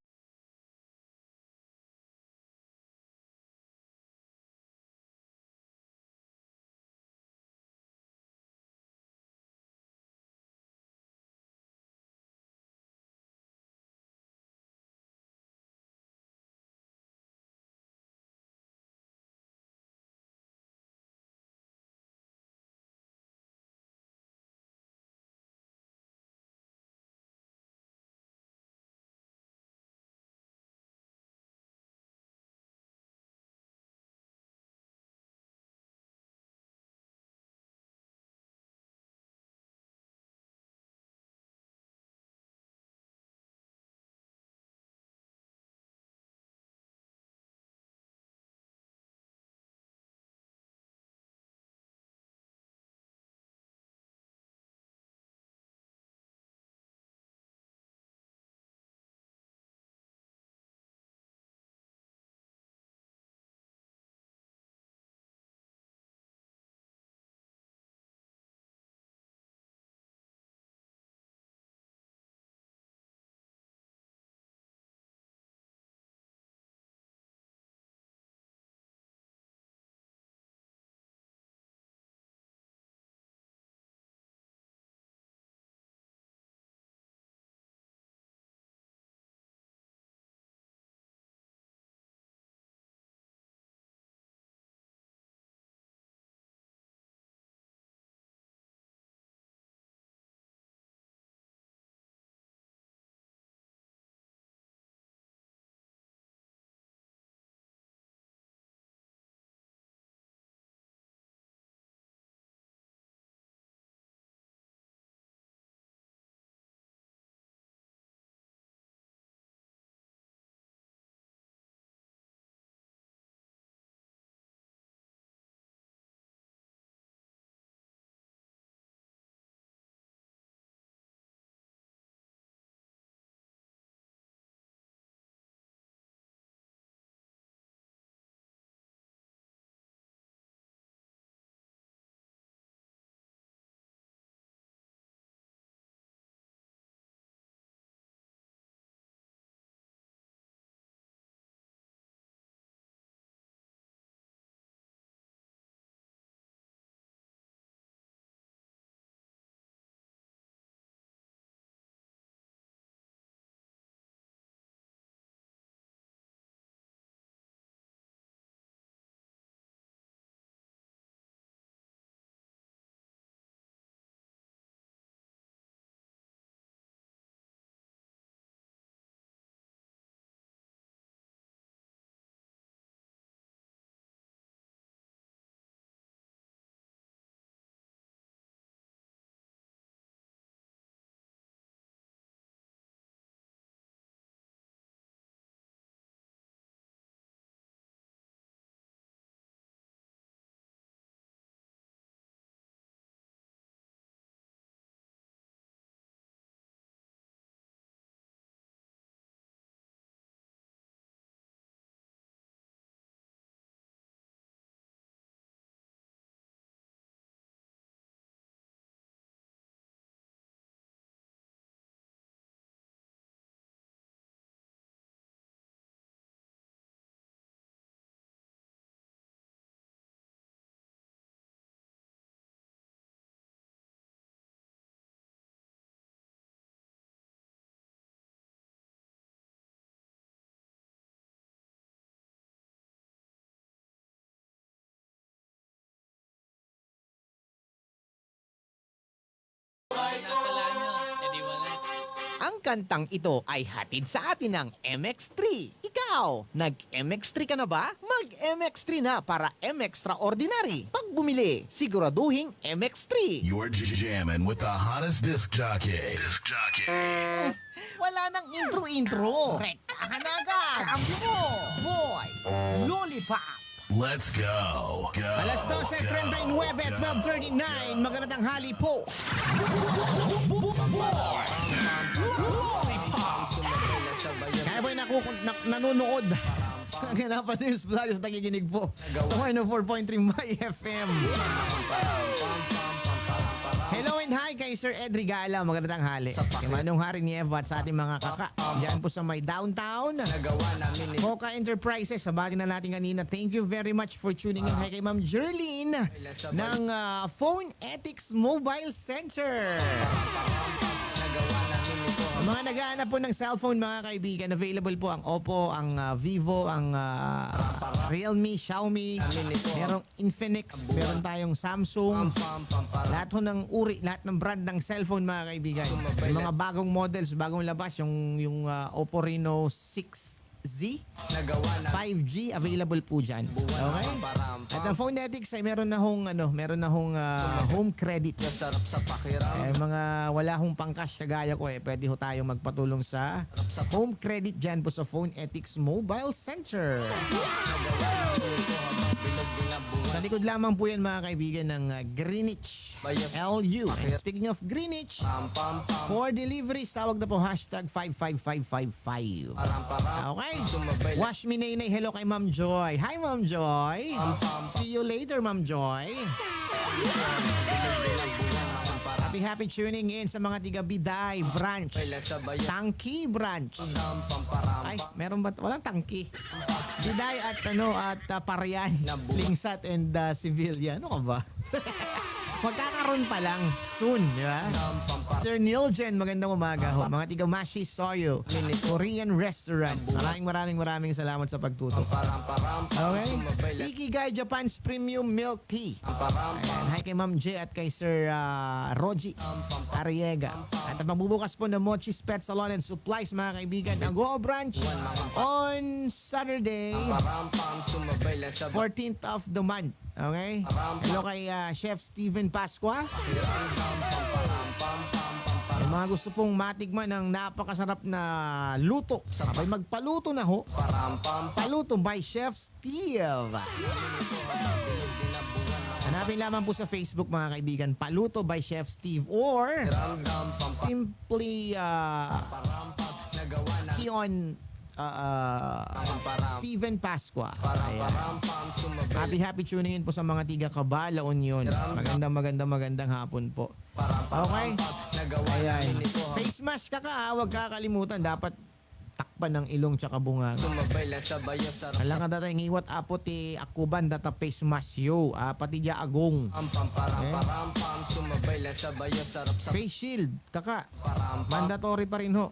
kantang ito ay hatid sa atin ng MX3. Ikaw, nag-MX3 ka na ba? Mag-MX3 na para M-Extraordinary. Pag bumili, siguraduhin MX3. You're jamming with the hottest disc jockey. Wala nang intro-intro. Rektahan na agad. Cambio mo. Boy, Lollipop. Let's go. Alas 12:39 at 12:39. Magandang tanghali po. Kaya ba'y nanonood sa Ganapa News Vlogs at nakikinig po sa 104.3 My FM. Hello and hi kay Sir Ed Rigala. Magandang tanghali. Kay Manong Hari ni Eva at sa ating mga kaka. Diyan po sa may downtown. Mocha Enterprises. Sabahin na natin kanina. Thank you very much for tuning in. Hi kay Ma'am Jerlyn ng Phone Ethics Mobile Center. Mga naghahanap po ng cellphone mga kaibigan, available po ang Oppo, ang Vivo, ang Realme, Xiaomi, merong Infinix, meron tayong Samsung, lahat ho ng uri, lahat ng brand ng cellphone mga kaibigan. Yung mga bagong models, bagong labas, yung Oppo Reno 6Z, 5G, available po dyan. Okay? At ang Phonetics ay meron na hong home credit. Mga wala hong pangcash sa gaya ko pwede ho tayong magpatulong sa home credit dyan po sa Phonetics Mobile Center. Sa likod lamang po yan mga kaibigan ng Greenwich LU. And speaking of Greenwich, for deliveries, tawag na po hashtag 55555. Okay? Wash me Nainay. Hello kay Ma'am Joy. Hi Ma'am Joy. See you later Ma'am Joy. Happy tuning in sa mga tiga Biday branch, Tangki branch. Ay, meron ba? Walang Tangki. Biday at Parian, Lingsat and Sevilla. Ano ka ba? Magkakaroon pa lang soon, di ba? Sir Niljen, magandang umaga ho. Mga tiga Mashi Soyo, Korean restaurant. Maraming salamat sa pagtuto. Okay? Ikigay Japan's Premium Milk Tea. Ayan, hi kay Ma'am J at kay Sir Roji Arriega. At magbubukas po ng Mochi's Pet Salon and Supplies mga kaibigan. Ang Go Branch on Saturday, 14th of the month. Okay? Hello kay Chef Steven Pasqua. Yung mga gusto pong matikman ng napakasarap na luto, abay magpaluto na ho. Paluto by Chef Steve. Hanapin lamang po sa Facebook mga kaibigan, Paluto by Chef Steve, or simply key on Steven Pasqua. Happy tuning in po sa mga tiga Kabala Union. Magandang hapon po. Okay? Ayan. Face mask huwag kakalimutan. Dapat takpan ng ilong tsaka bunga. Alang ka data ng iwat apo ti akuban data face mask yo. Pati dia agong. Face shield, kaka. Mandatory pa rin ho.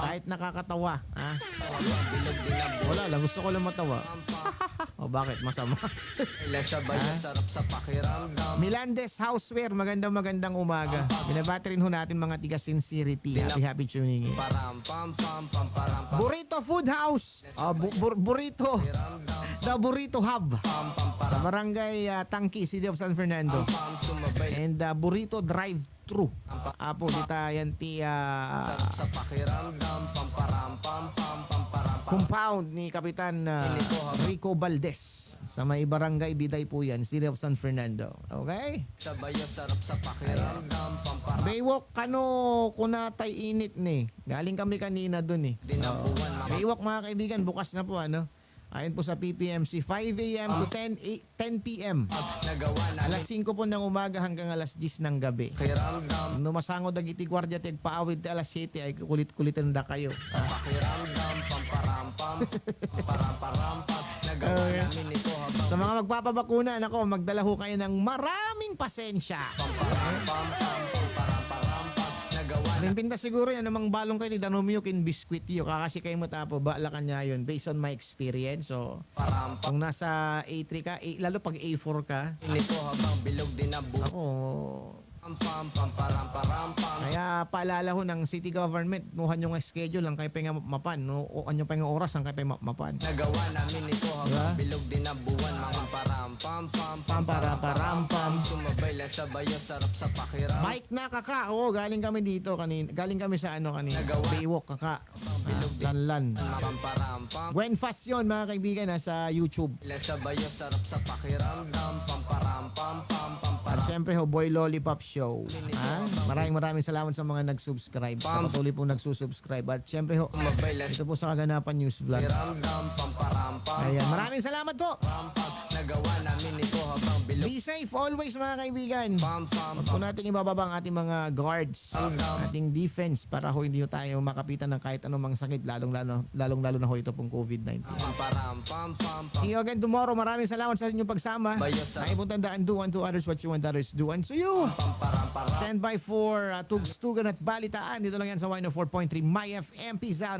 Kahit nakakatawa. Wala lang, gusto ko lang matawa. O bakit? Masama. Milandes Houseware, magandang umaga. Binabati rin ho natin mga tiga Sincerity. Happy tuning in. Burrito Food House. Burrito. The Burrito Hub. Sa Barangay Tangki, City of San Fernando. And Burrito Drive-Thru. Apo, dita yan ti compound ni Kapitan Rico Valdez. Sa may Barangay Biday po yan, City of San Fernando. Okay? Baywalk kano kunatay init ni. Galing kami kanina dun eh. Baywalk mga kaibigan, bukas na po Ayon po sa PPMC, 5 a.m. to 10 p.m. Alas 5 po ng umaga hanggang alas 10 ng gabi. Numasango dagiti gwardiya tig paawid alas 7 ay kulit-kulitan da kayo. Sa mga magpapabakuna, magdala ho kayo ng maraming pasensya. Pimpinta siguro yan namang balong kayo ni Danomio kin biskwit yo. Kakasi kayo mo tapo, baala kanya yun. Based on my experience. So, kung nasa A3 ka, lalo pag A4 ka, ako, Kaya paalala ho ng city government, muhan yung schedule lang kay penga mapan, no? O anyo penga oras ang kay penga mapan. Nagawa namin ito habang bilog din ang buwan. Mga Pam. Sumabay lang sa bayo, sarap sa pakiram. Mike na kaka, oo, galing kami dito kanina. Galing kami sa ano kanina. Baywalk kaka. Lanlan. Gwen Fast yun mga kaibigan sa YouTube. Sa bayo, sarap sa pakiram. At syempre ho, Boy Lollipop Show. Maraming salamat sa mga nag-subscribe. Sa patuloy pong nagsusubscribe. At syempre ho, ito po sa Kaganapan News Vlog. Ayan, maraming salamat po. Nagawa namin ito habang bilog. Be safe always mga kaibigan. Huwag po natin ibababa ang ating mga guards, ating defense para ho hindi tayo makapitan ng kahit anumang sakit, lalong-lalo na ho ito pong COVID-19. See you again tomorrow. Maraming salamat sa inyong pagsama. Ay pong tandaan, do unto others what you want others do unto you. Stand by for Tugstugan at Balitaan. Dito lang yan sa 104.3 My FM. Peace out.